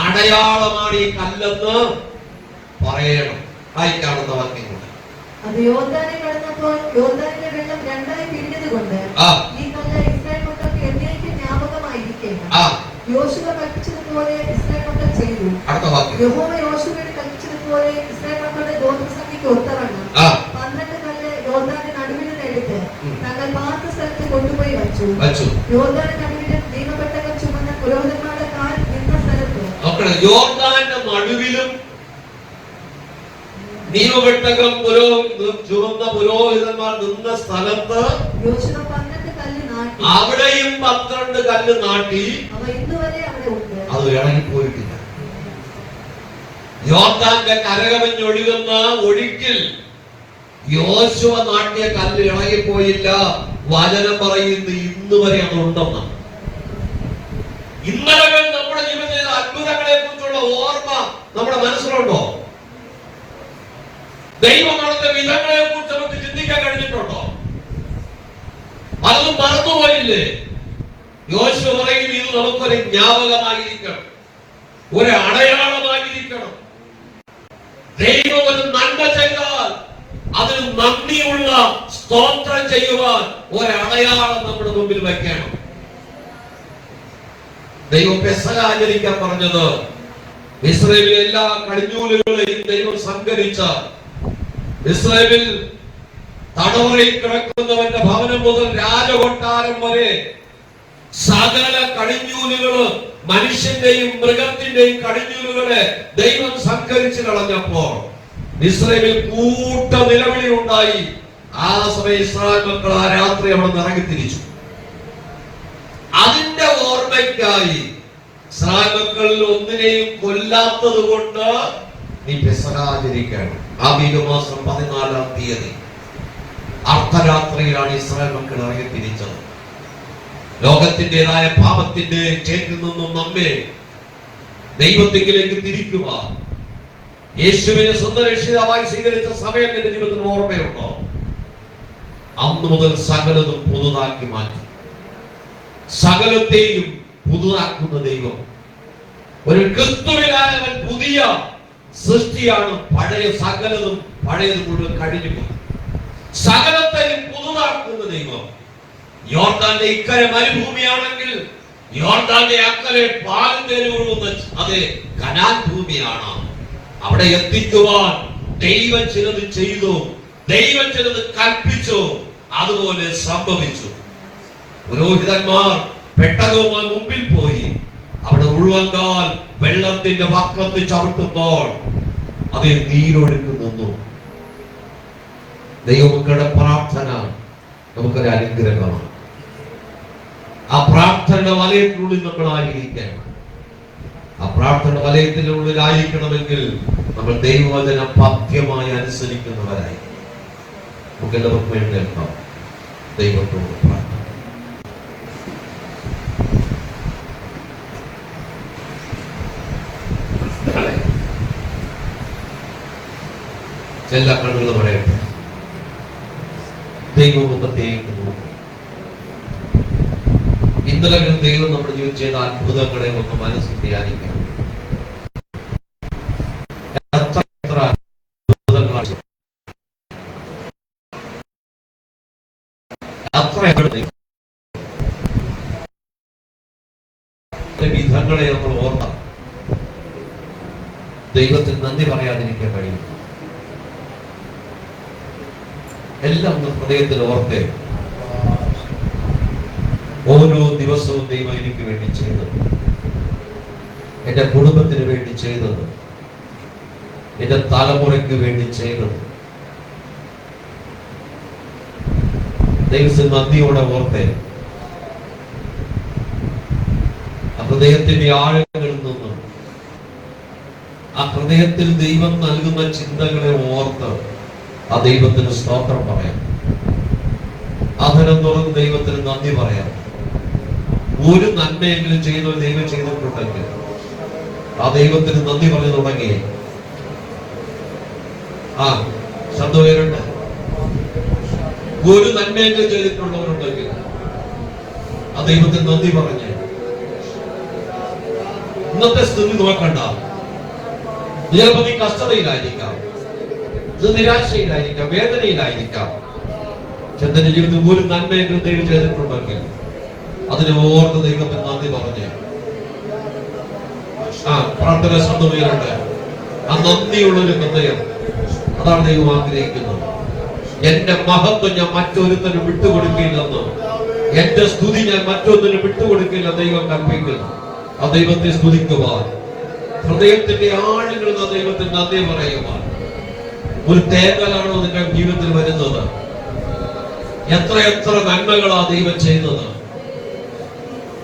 അടയാളമാണ് ഈ കല്ലെന്ന് പറയണം. വായിക്കാവുന്ന വാക്യം കൊണ്ട് അത് യോർദാനെ കടന്നപ്പോൾ യോർദാനിലെ വെള്ളം 2ആയി പിരിഞ്ഞത് കൊണ്ട് ഈ കല്ല് ഇസ്രായേൽ മക്കൾക്ക് എന്നേക്കും ജ്ഞാപകമായിരിക്കണം. യോശുവ കൽപ്പിച്ചതുപോലെ ഇസ്രായേൽ മക്കൾ ചെയ്തു. യഹോവ യോശുവയോട് കൽപ്പിച്ചതുപോലെ ഇസ്രായേൽ മക്കളുടെ ഗോത്രസംഖ്യയ്ക്ക് ഒത്തവണ്ണം 12 കല്ല് യോർദാന്റെ നടുവിൽ നിന്ന് എടുത്ത് തങ്ങൾ പാർത്ത സ്ഥലത്ത് കൊണ്ടുപോയി വച്ചു. യോർദാന്റെ നടുവിലും നിയമപ്പെട്ടകം ചുമന്ന പുരോഹിതന്മാരുടെ കാൽ നിന്ന സ്ഥലത്ത് യോർദാന്റെ നടുവിലും നിയമപ്പെട്ടകം ചുമന്ന പുരോഹിതന്മാർ നിന്ന സ്ഥലത്ത് യോശുവ 12 കല്ല് നാട്ടി. അവിടെയും 12 കല്ല് നാട്ടി. അവ ഇന്നുവരെ അവിടെ ഉണ്ട്. അത് ഇറങ്ങിപ്പോയിട്ടില്ല. യോർദാന്റെ കരകവിഞ്ഞൊഴുകുന്ന ഒഴുക്കിൽ യോശുവ നാട്ടിയ കല്ല് ഇറങ്ങിപ്പോയില്ല. വചനം പറയുന്നത് ഇന്ന് വരെ അത് ഉണ്ടെന്ന്. ഇന്നലകൾ നമ്മുടെ ജീവിതത്തിലെ അത്ഭുതങ്ങളെ കുറിച്ചുള്ള ഓർമ്മ നമ്മുടെ മനസ്സിലുണ്ടോ? ദൈവം നടന്ന വിധങ്ങളെ കുറിച്ച് നമുക്ക് ചിന്തിക്കാൻ കഴിഞ്ഞിട്ടുണ്ടോ? പലതും മറന്നുപോയില്ലേ? യോശുവ പറയുന്നത് ഇത് നമുക്കൊരു ജ്ഞാപകമായിരിക്കണം, ഒരു അടയാളമായിരിക്കണം. ദൈവം ഒരു നന്മ ചെയ്താൽ അതിന് നന്ദിയുള്ള സ്തോത്രം ചെയ്യുവാൻ ഒരടയാളം നമ്മുടെ മുമ്പിൽ വയ്ക്കണം. ദൈവം പെസഹ ആചരിക്കാൻ പറഞ്ഞത് ഇസ്രായേലിലെ എല്ലാ കടിഞ്ഞൂലുകളെയും ദൈവം സംഹരിച്ച, ഇസ്രായേലിൽ തടവറയിൽ കിടക്കുന്നവന്റെ ഭവനം മുതൽ രാജകൊട്ടാരം വരെ സകല കടിഞ്ഞൂലുകള്, മനുഷ്യന്റെയും മൃഗത്തിന്റെയും കടിഞ്ഞൂലുകളെ ദൈവം സംഹരിച്ചു കളഞ്ഞപ്പോൾ ഇസ്രായേലിൽ കൂട്ട നിലവിളി ഉണ്ടായി. ആ സമയം ഇസ്രായേൽ മക്കൾ ആ രാത്രി അവിടെ ഇറങ്ങി തിരിച്ചു. അതിന്റെ ഓർമ്മയ്ക്കായി ഇസ്രായേൽ മക്കളിൽ ഒന്നിനെയും കൊല്ലാത്തത് കൊണ്ട് നീ പെസഹ ആചരിക്കണം. ആബീബ് മാസം 14-ാം തീയതി അർദ്ധരാത്രിയിലാണ് ഇസ്രായേൽ മക്കൾ ഇറങ്ങി തിരിച്ചത്. ലോകത്തിൻ്റെതായ പാപത്തിന്റെ ചേറ്റിൽ നിന്നും നമ്മെ ദൈവത്തിലേക്ക് തിരിക്കുവാൻ യേശുവിനെ സ്വന്തം രക്ഷിതാവായി സ്വീകരിച്ച സമയം എന്റെ ജീവിതത്തിന് ഓർമ്മയുണ്ടോ? അന്ന് മുതൽ സകലതും പുതുതാക്കി മാറ്റി. സകലത്തെയും പുതുതാക്കുന്ന ദൈവം. ഒരു ക്രിസ്തുവിലായവൻ പുതിയ സൃഷ്ടിയാണ്. പഴയ സകലതും പഴയത് മുഴുവൻ കഴിഞ്ഞു പോയി. സകലത്തെയും പുതുതാക്കുന്ന ദൈവം. യോർദാന്റെ ഇക്കരെ മരുഭൂമിയാണെങ്കിൽ യോർദാന്റെ അക്കരെ പാലും തേനും ഒഴുകുന്ന അതെ കനാൻ ഭൂമിയാണ്. അവിടെ എത്തിക്കുവാൻ ദൈവം ചിലത് ചെയ്തു, ദൈവം ചിലത് കൽപ്പിച്ചു, അതുപോലെ സംഭവിച്ചു. പുരോഹിതന്മാർ പെട്ടകവുമായി മുമ്പിൽ പോയി അവിടെ ഉൾവന്നാൽ വെള്ളത്തിന്റെ വക്കത്ത് ചവിട്ടുമ്പോൾ അതിൽ നീരൊഴുക്ക് നിന്നു. ദൈവമക്കളുടെ പ്രാർത്ഥന നമുക്കൊരു അനുഗ്രഹമാണ്. ആ പ്രാർത്ഥന വലയത്തിനുള്ളിൽ നമ്മൾ ആയിരിക്കണം. ആ പ്രാർത്ഥന വലയത്തിനുള്ളിലായിരിക്കണമെങ്കിൽ നമ്മൾ ദൈവവചനം പഥ്യമായി അനുസരിക്കുന്നവരായി. നമുക്ക് എല്ലാവർക്കും എഴുന്നേൽക്കാം, ദൈവത്തോട് പ്രാർത്ഥന. എല്ലാ കണ്ണുകളും പറയട്ടെ. ദൈവമുഖത്തേക്ക് നോക്കും. ഇന്നലെ ദൈവം നമ്മുടെ ജീവിതം ചെയ്ത അത്ഭുതങ്ങളെ ഒന്ന് മനസ്സിൽ ധ്യാനിക്കണം. എത്ര അത്ഭുതങ്ങളാണ്, വിധങ്ങളെ നമ്മൾ ഓർമ്മ ദൈവത്തിന് നന്ദി പറയാതിരിക്കാൻ കഴിയും. എല്ലാം ഹൃദയത്തിൽ ഓർത്തേ. ഓരോ ദിവസവും ദൈവം എനിക്ക് വേണ്ടി ചെയ്തത്, എന്റെ കുടുംബത്തിന് വേണ്ടി ചെയ്തത്, എന്റെ തലമുറയ്ക്ക് വേണ്ടി ചെയ്തത് ദൈവത്തിന് നന്ദിയോടെ ഓർത്തേ. ആ ഹൃദയത്തിന്റെ ആഴങ്ങളിൽ നിന്നും ആ ഹൃദയത്തിൽ ദൈവം നൽകുന്ന ചിന്തകളെ ഓർത്ത് ആ ദൈവത്തിന് സ്തോത്രം പറയാം. അധരം തുറന്ന് ദൈവത്തിന് നന്ദി പറയാം. ഒരു നന്മയെങ്കിലും ചെയ്ത ദൈവം ചെയ്തിട്ടുണ്ടെങ്കിൽ ആ ദൈവത്തിന് നന്ദി പറഞ്ഞു തുടങ്ങി. ആ ശബ്ദമുണ്ട്. ഒരു നന്മയെങ്കിലും ചെയ്തിട്ടുള്ളവരുണ്ടെങ്കിൽ ആ ദൈവത്തിന് നന്ദി പറഞ്ഞ് ഇന്നത്തെ സ്ഥിതി നോക്കണ്ട. ചിലപ്പോൾ നീ കഷ്ടതയിലായിരിക്കാം, നിരാശയിലായിരിക്കാം, വേദനയിലായിരിക്കാം. ചെന്റെ ജീവിതത്തിൽ ഒരു നന്മയെങ്കിലും ദൈവം ചെയ്തിട്ടുണ്ടെങ്കിൽ അതിനെ ഓർത്ത് ദൈവത്തിന് നന്ദി പറഞ്ഞ് ആ പ്രാർത്ഥന ശബ്ദമുണ്ട്. ആ നന്ദിയുള്ളൊരു ഹൃദയം, അതാണ് ദൈവം ആഗ്രഹിക്കുന്നത്. എന്റെ മഹത്വം ഞാൻ മറ്റൊരുത്തനും വിട്ടുകൊടുക്കില്ലെന്ന്, എന്റെ സ്തുതി ഞാൻ മറ്റൊന്നിനും വിട്ടുകൊടുക്കില്ല ദൈവം കൽപ്പിക്കുന്നു. ആ ദൈവത്തെ സ്തുതിക്കുവാൻ, ഹൃദയത്തിന്റെ ആഴങ്ങളിൽ ആ ദൈവത്തിന് നന്ദി പറയുവാൻ. ഒരു തേങ്ങലാണോ നിന്റെ ജീവിതത്തിൽ വരുന്നത്? എത്ര നന്മകളാ ദൈവം ചെയ്യുന്നത്.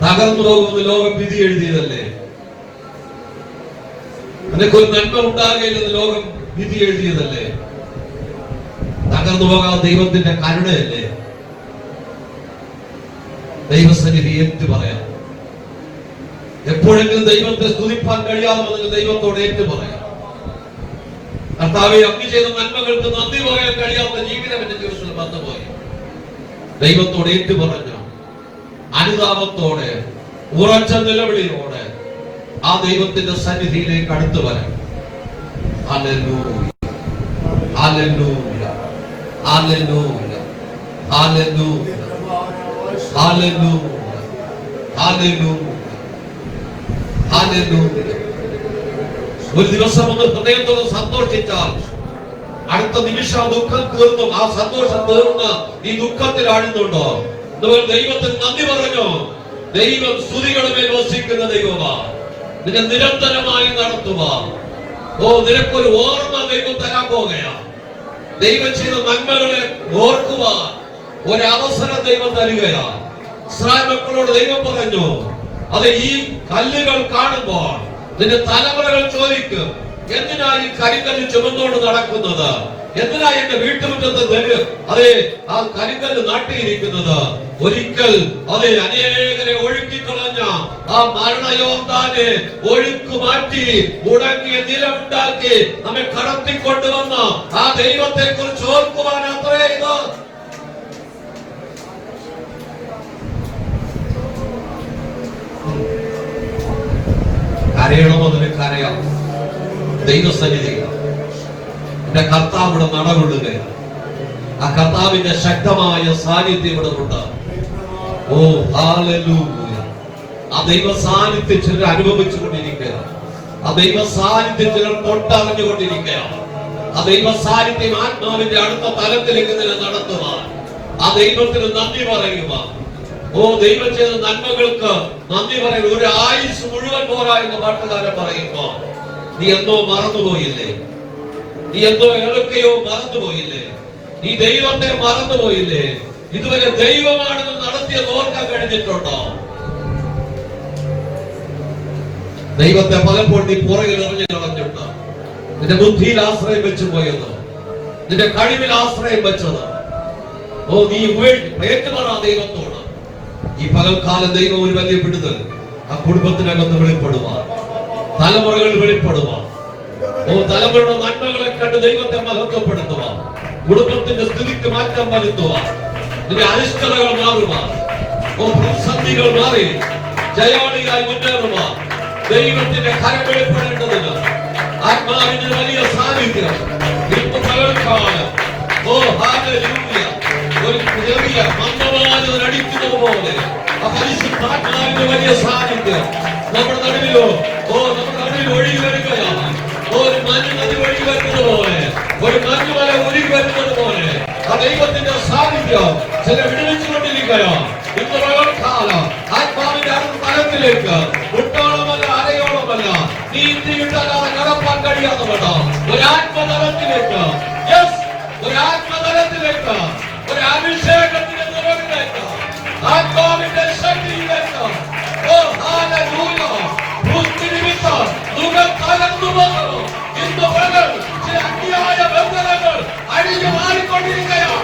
തകർന്നു പോകുന്ന ലോകം വിധി എഴുതിയതല്ലേ? നിനക്കൊരു നന്മ ഉണ്ടാകുകയില്ലെന്ന് ലോകം വിധി എഴുതിയതല്ലേ? തകർന്നു പോകാൻ ദൈവത്തിന്റെ കരുണയല്ലേ? ദൈവസന്നിധി ഏറ്റു പറയാം. എപ്പോഴെങ്കിലും ദൈവത്തെ സ്തുതിപ്പാൻ കഴിയാതെ വന്നെങ്കിൽ ദൈവത്തോട് ഏറ്റു പറയാം. കർത്താവേ, അങ്ങ് ചെയ്ത നന്മകൾക്ക് നന്ദി പറയാൻ കഴിയാത്ത ജീവിതം എന്റെ ജീവിതത്തിൽ വന്നുപോയി. ദൈവത്തോട് ഏറ്റുപറഞ്ഞ അനുതാപത്തോടെ ഉറച്ച നിലവിളിയോടെ ആ ദൈവത്തിന്റെ സന്നിധിയിലേക്ക് അടുത്തു വരാം. ഹല്ലേലൂയ, ഹല്ലേലൂയ, ഹല്ലേലൂയ, ഹല്ലേലൂയ, ഹല്ലേലൂയ, ഹല്ലേലൂയ, ഹല്ലേലൂയ. ഒരു ദിവസം ഒന്ന് ഹൃദയത്തോട് സന്തോഷിച്ചാൽ അടുത്ത നിമിഷം ആ ദുഃഖം തീർന്നു, ആ സന്തോഷം തീർന്ന് ഈ ദുഃഖത്തിൽ ആഴുന്നുണ്ടോ? ദൈവത്തിന് നന്ദി പറഞ്ഞു. ദൈവം സ്തുതികളുമേൽ വസിക്കുന്ന ദൈവമാ. നിന്നെ നിരന്തരമായി നടത്തുക. നിനക്കൊരു ഓർമ്മ ദൈവം തരാൻ പോകുകയാ. ദൈവം ചെയ്ത നന്മകളെ ഓർക്കുക ഒരവസരം ദൈവം തരികയാ. ഇസ്രായേൽ മക്കളോട് ദൈവം പറഞ്ഞു, അത് ഈ കല്ലുകൾ കാണുമ്പോൾ നിന്റെ തലമുറകൾ ചോദിക്കും, എന്തിനാ ഈ കരിങ്കല്ല് ചുമന്നുകൊണ്ട് നടക്കുന്നത്? എന്തിനാ എന്റെ വീട്ടുമുറ്റത്ത് അതെ ആ കരിങ്കല്ല് നാട്ടിയിരിക്കുന്നത്? ഒരിക്കൽ അതെ അനേകരെ ഒഴുക്കിക്കളഞ്ഞ ആ മരണയോദ്ധാനെ ഒഴുക്ക് മാറ്റി മുടങ്ങിയ നിലമുണ്ടാക്കി നമ്മെ കടത്തിക്കൊണ്ടുവന്ന ആ ദൈവത്തെ കുറിച്ച് ഓർക്കുവാൻ അത്രേ ഇത്. കരയണമോ? അതിന് കരയാം. ദൈവസന്നിധിയാണ്. എന്റെ കർത്താവ് ഇവിടെ നടകൊള്ളുകയാണ്. ആ കർത്താവിന്റെ ശക്തമായ സാന്നിധ്യം ഇവിടെ ഉണ്ട്. ഓ ഹല്ലേലൂയ. ആ ദൈവ സാന്നിധ്യം ചിലർ അനുഭവിച്ചു കൊണ്ടിരിക്കുകയാണ്. ആ ദൈവ സാന്നിധ്യം ചിലർ തൊട്ടറിഞ്ഞുകൊണ്ടിരിക്കുകയാണ്. ആ ദൈവ സാന്നിധ്യം ആത്മാവിന്റെ അടുത്ത തലത്തിലേക്ക് നില നടത്തുവാൻ, ആ ദൈവത്തിന് നന്ദി പറയുക. ദൈവം ചെയ്ത നന്മകൾക്ക് നന്ദി പറയുക. ഒരു ആയുസ് മുഴുവൻ പോരാ എന്ന് പാട്ടുകാരൻ പറയുമ്പോ, നീ എന്തോ മറന്നുപോയില്ലേ? നീ എന്തോ എവിടെയൊക്കെയോ മറന്നുപോയില്ലേ? നീ ദൈവത്തെ മറന്നുപോയില്ലേ? ഇതുവരെ ദൈവമാണെന്ന് നടത്തിയത് ഓർക്കാൻ കഴിഞ്ഞിട്ടുണ്ടോ? ദൈവത്തെ പലപ്പോൾ നീ പുറകിൽ എറിഞ്ഞു കളഞ്ഞിട്ട് നിന്റെ ബുദ്ധിയിൽ ആശ്രയം വെച്ചു പോയത്, നിന്റെ കഴിവിൽ ആശ്രയം വെച്ചത്. നീ ഏറ്റുപറ ദൈവത്തോട്. ഈ പകൽക്കാലം ദൈവം ഒരു വലിയ വിടുതൽ ആ കുടുംബത്തിനകത്ത് വെളിപ്പെടുവാൻ, തലമുറകൾ വെളിപ്പെടുവാൻ, തലമുറയുടെ നന്മകളെ കണ്ട് ദൈവത്തെ മഹത്വപ്പെടുത്തുവാൻ, കുടുംബത്തിന്റെ സ്ഥിതിക്ക് മാറ്റം വരുത്തുവാൻ, നിന്റെ അനിഷ്ടതകൾ മാറുവാൻ, പ്രതിസന്ധികൾ മാറി ജയാളിയായി മുന്നേറുവാൻ ദൈവത്തിന്റെ കരം വെളിപ്പെടേണ്ടതിന് ആത്മാവിന്റെ വലിയ സാന്നിധ്യം ഇന്ന് പകൽക്കാലം ഒരു ചെറിയ മന്ദമാനവൻ അടിക്കുന്നത് പോലെ പരിശുദ്ധാത്മാവിന്റെ വലിയ സാന്നിധ്യം നമ്മുടെ നടുവിലോ നമ്മുടെ നടുവിൽ ഒഴുകി വരികയാണ്. ഒരു മഞ്ഞ് നദി ഒഴുകി വരുന്നത് പോലെ, ഒരു മഞ്ഞുമല ഒഴുകി വരുന്നത് പോലെ ആ ദൈവത്തിന്റെ സാന്നിധ്യം ചില വിടുവിച്ചുകൊണ്ടിരിക്കുകയാണ്. ഇന്ന് പകൽക്കാലം ആത്മാവിന്റെ അടുത്ത തലത്തിലേക്ക് മുട്ടോളമല്ല അരയോളമല്ല നീന്തിയിട്ടല്ലാതെ കടപ്പാൻ കഴിയാത്തവണ്ണം ഒരാത്മതലത്തിലേക്ക്, ഒരാത്മതലത്തിലേക്ക്, ഒരു അഭിഷേകത്തിന്റെ നിറവിലേക്ക്, ആത്മാവിന്റെ ശക്തിയിലേക്ക് തകർന്നു പോകുന്നു. ഇന്ന് പകൽ ചില അന്യായ ബന്ധനങ്ങൾ അഴിഞ്ഞു മാറിക്കൊണ്ടിരിക്കുകയാണ്.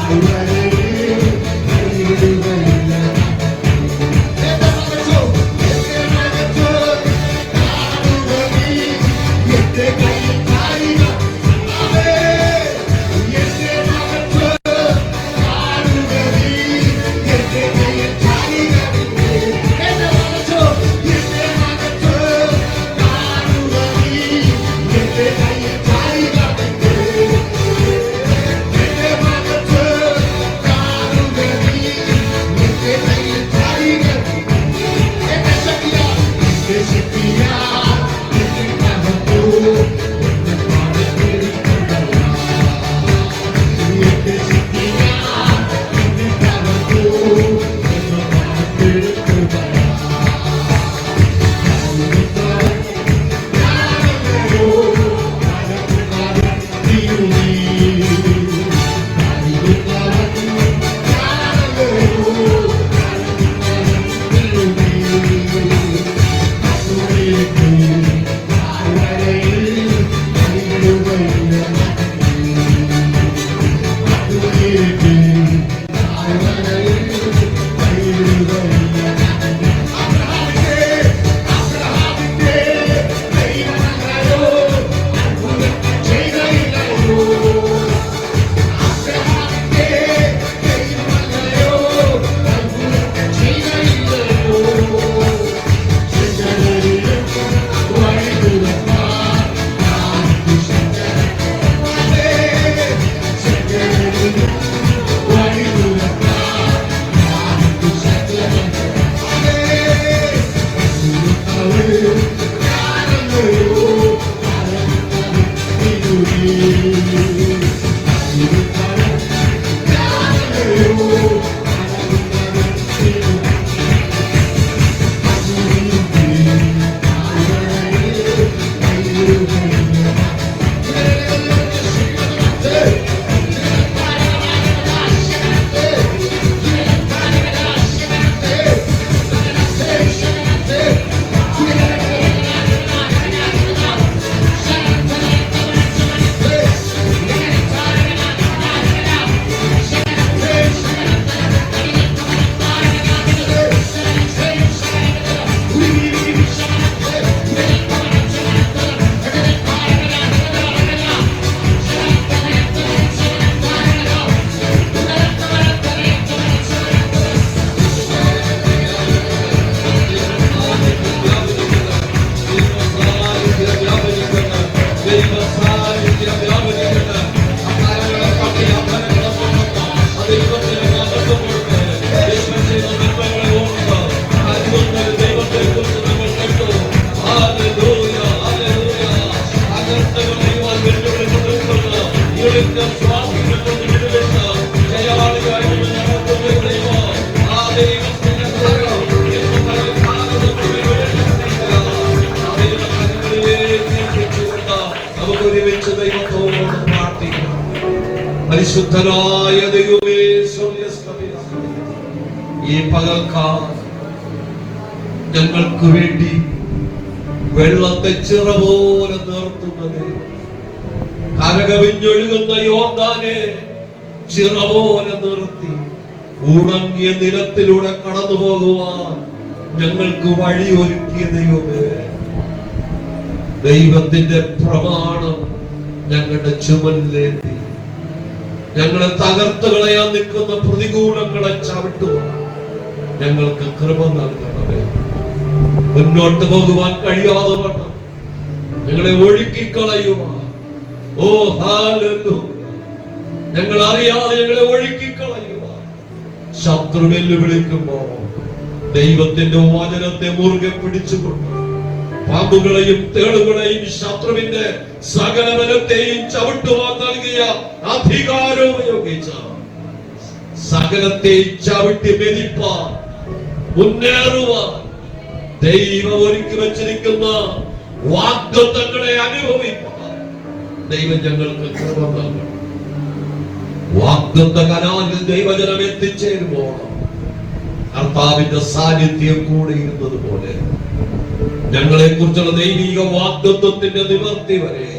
I പരിശുദ്ധനായ ദൈവമേ, ഈ പകൽക്കാലം ഞങ്ങൾക്ക് വേണ്ടി വെള്ളത്തെ ചിറ പോലെ നിർത്തുന്നത്, കരകവിഞ്ഞൊഴുകുന്ന യോർദാനെ ചിറ പോലെ നിർത്തി ഉണങ്ങിയ നിലത്തിലൂടെ കടന്നു പോകുവാൻ ഞങ്ങൾക്ക് വഴിയൊരുക്കിയ ദൈവമേ, ദൈവത്തിന്റെ പ്രമാണം ഞങ്ങളുടെ ചുമലിലേറ്റി ഞങ്ങളെ തകർത്ത് കളയാൻ നിൽക്കുന്ന പ്രതികൂലങ്ങളെ ചവിട്ടുവാൻ ഞങ്ങൾക്ക് കൃപ നൽകണമേ. മുന്നോട്ട് പോകുവാൻ കഴിയാതെ വണ്ണം ഞങ്ങളെ ഒഴുക്കിക്കളയുവാൻ, ഓ ഹല്ലേലൂയ, ഞങ്ങൾ അറിയാതെ ഞങ്ങളെ ഒഴുക്കിക്കളയുവാൻ ശത്രു വെല്ലുവിളിക്കുമ്പോ ദൈവത്തിന്റെ വചനത്തെ മുറുകെ പിടിച്ചുകൊണ്ട് പാമ്പുകളെയും തേളുകളെയും ശത്രുവിന്റെ സകല ബലത്തെയും ചവിട്ടുവാൻ നൽകിയ അധികാരം ഉപയോഗിച്ച സകലത്തെയും ചവിട്ടി മെതിപ്പാൻ മുന്നേറുവാൻ ദൈവം ഒരുക്കി വെച്ചിരിക്കുന്ന വാഗ്ദത്തങ്ങളെ അനുഭവിപ്പാൻ ദൈവം ഞങ്ങൾക്ക് കൃപ നൽകണം. വാഗ്ദത്ത കനാലിൽ ദൈവജനം എത്തിച്ചേരുമ്പോൾ കർത്താവിന്റെ സാന്നിധ്യം കൂടെ ഇരുന്നത് പോലെ ഞങ്ങളെ കുറിച്ചുള്ള ദൈവിക വാഗ്ദത്വത്തിന്റെ നിവർത്തി വരെ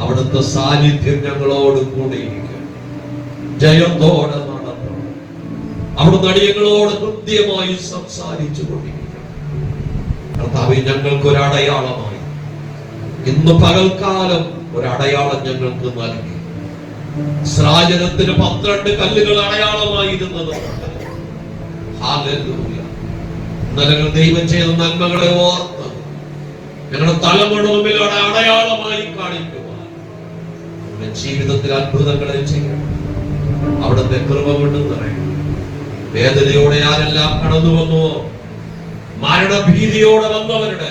അവിടുത്തെ സാന്നിധ്യം ഞങ്ങളോട് കൂടെ ഇരിക്കണം. ജയത്തോടെ നടത്തണം. അവിടുന്ന് അടിയങ്ങളോട് ഹൃദ്യമായി സംസാരിച്ചു കൊണ്ടിരിക്കണം. കർത്താവേ, ഞങ്ങൾക്ക് ഒരടയാളമായി ഇന്ന് പകൽക്കാലം ഒരടയാളം ഞങ്ങൾക്ക് നൽകി. സ്രാജനത്തിന് 12 കല്ലുകൾ അടയാളമായിരുന്നത് ഹല്ലേലൂയ. ഇന്നലെ ദൈവം ചെയ്ത നന്മകളെ ഓർത്ത് ഞങ്ങളുടെ തലമുറ മുമ്പിൽ അടയാളമായി കാണിക്കുവാൻ നമ്മുടെ ജീവിതത്തിൽ അത്ഭുതങ്ങളെ ചെയ്യണം. അവിടുത്തെ കൃപ കൊണ്ട് നിറയണം. വേദനയോടെ ആരെല്ലാം കടന്നു വന്നുവോ, മരണഭീതിയോടെ വന്നവരുടെ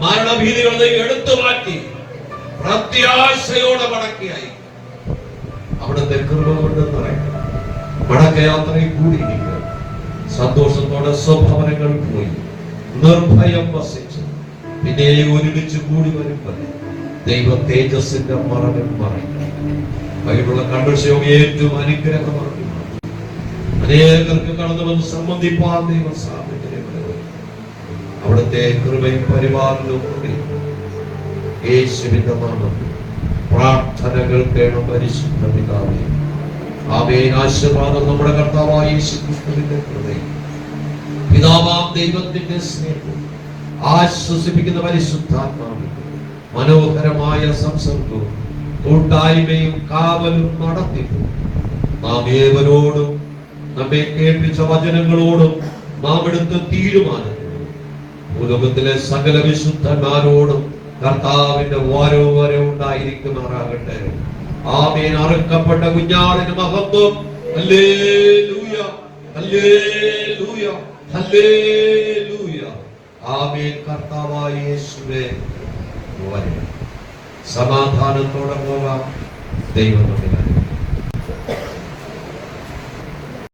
മരണഭീതികളെ എടുത്തു മാറ്റി പ്രത്യാശയോടെ മടക്കിയായി അവിടുത്തെ കൃപ കൊണ്ട് നിറയണം. മടക്കയാത്രയിൽ കൂടിയിരിക്കുക. സന്തോഷത്തോടെ സ്വഭവനങ്ങൾ പോയി നിർഭയം വസിച്ച് പിന്നെ ഒരുമിച്ച് കൂടി വരുമ്പോൾ ദൈവ തേജസ്സിന്റെ മറവിൽ മറയും. വൈകിട്ടുള്ള കൺവെൻഷൻ ഏറ്റവും അനുഗ്രഹമാണ്. അനേകർക്ക് കടന്നു വന്ന് സംബന്ധിപ്പാൻ ദൈവം സാഹചര്യം അവിടുത്തെ കൃപയും പരിപാലനവും കൂടി യേശുവിന്റെ നാമത്തിൽ പ്രാർത്ഥനകൾ കേണം. പരിശുദ്ധ പിതാവേ, ആമേൻ. ആശീർവാദം നമ്മുടെ കർത്താവായ യേശുക്രിസ്തുവിന്റെ കൃപയും പിതാവാം ദൈവത്തിന്റെ സ്നേഹവും ആശ്വസിപ്പിക്കുന്ന പരിശുദ്ധാത്മാവിന്റെ മനോഹരമായ സംസർഗവും കൂട്ടായ്മയും കാവലും നടത്തിപ്പും നാം ഏവരോടും നമ്മെ കേൾപ്പിച്ച വചനങ്ങളോടും നാം എടുത്ത തീരുമാനങ്ങളും ഭൂലോകത്തിലെ സകല വിശുദ്ധന്മാരോടും കർത്താവിന്റെ വരവ് ഉണ്ടായിരിക്കുമാറാകട്ടെ. ആമേൻ. അറുക്കപ്പെട്ട കുഞ്ഞാടിന് മഹത്വം. ഹല്ലേലൂയ, ഹല്ലേലൂയ, ഹല്ലേലൂയ. ആമേൻ. കർത്താവായ യേശുവേ വരൂ. സമാധാനത്തോടെ പോകാം. ദൈവം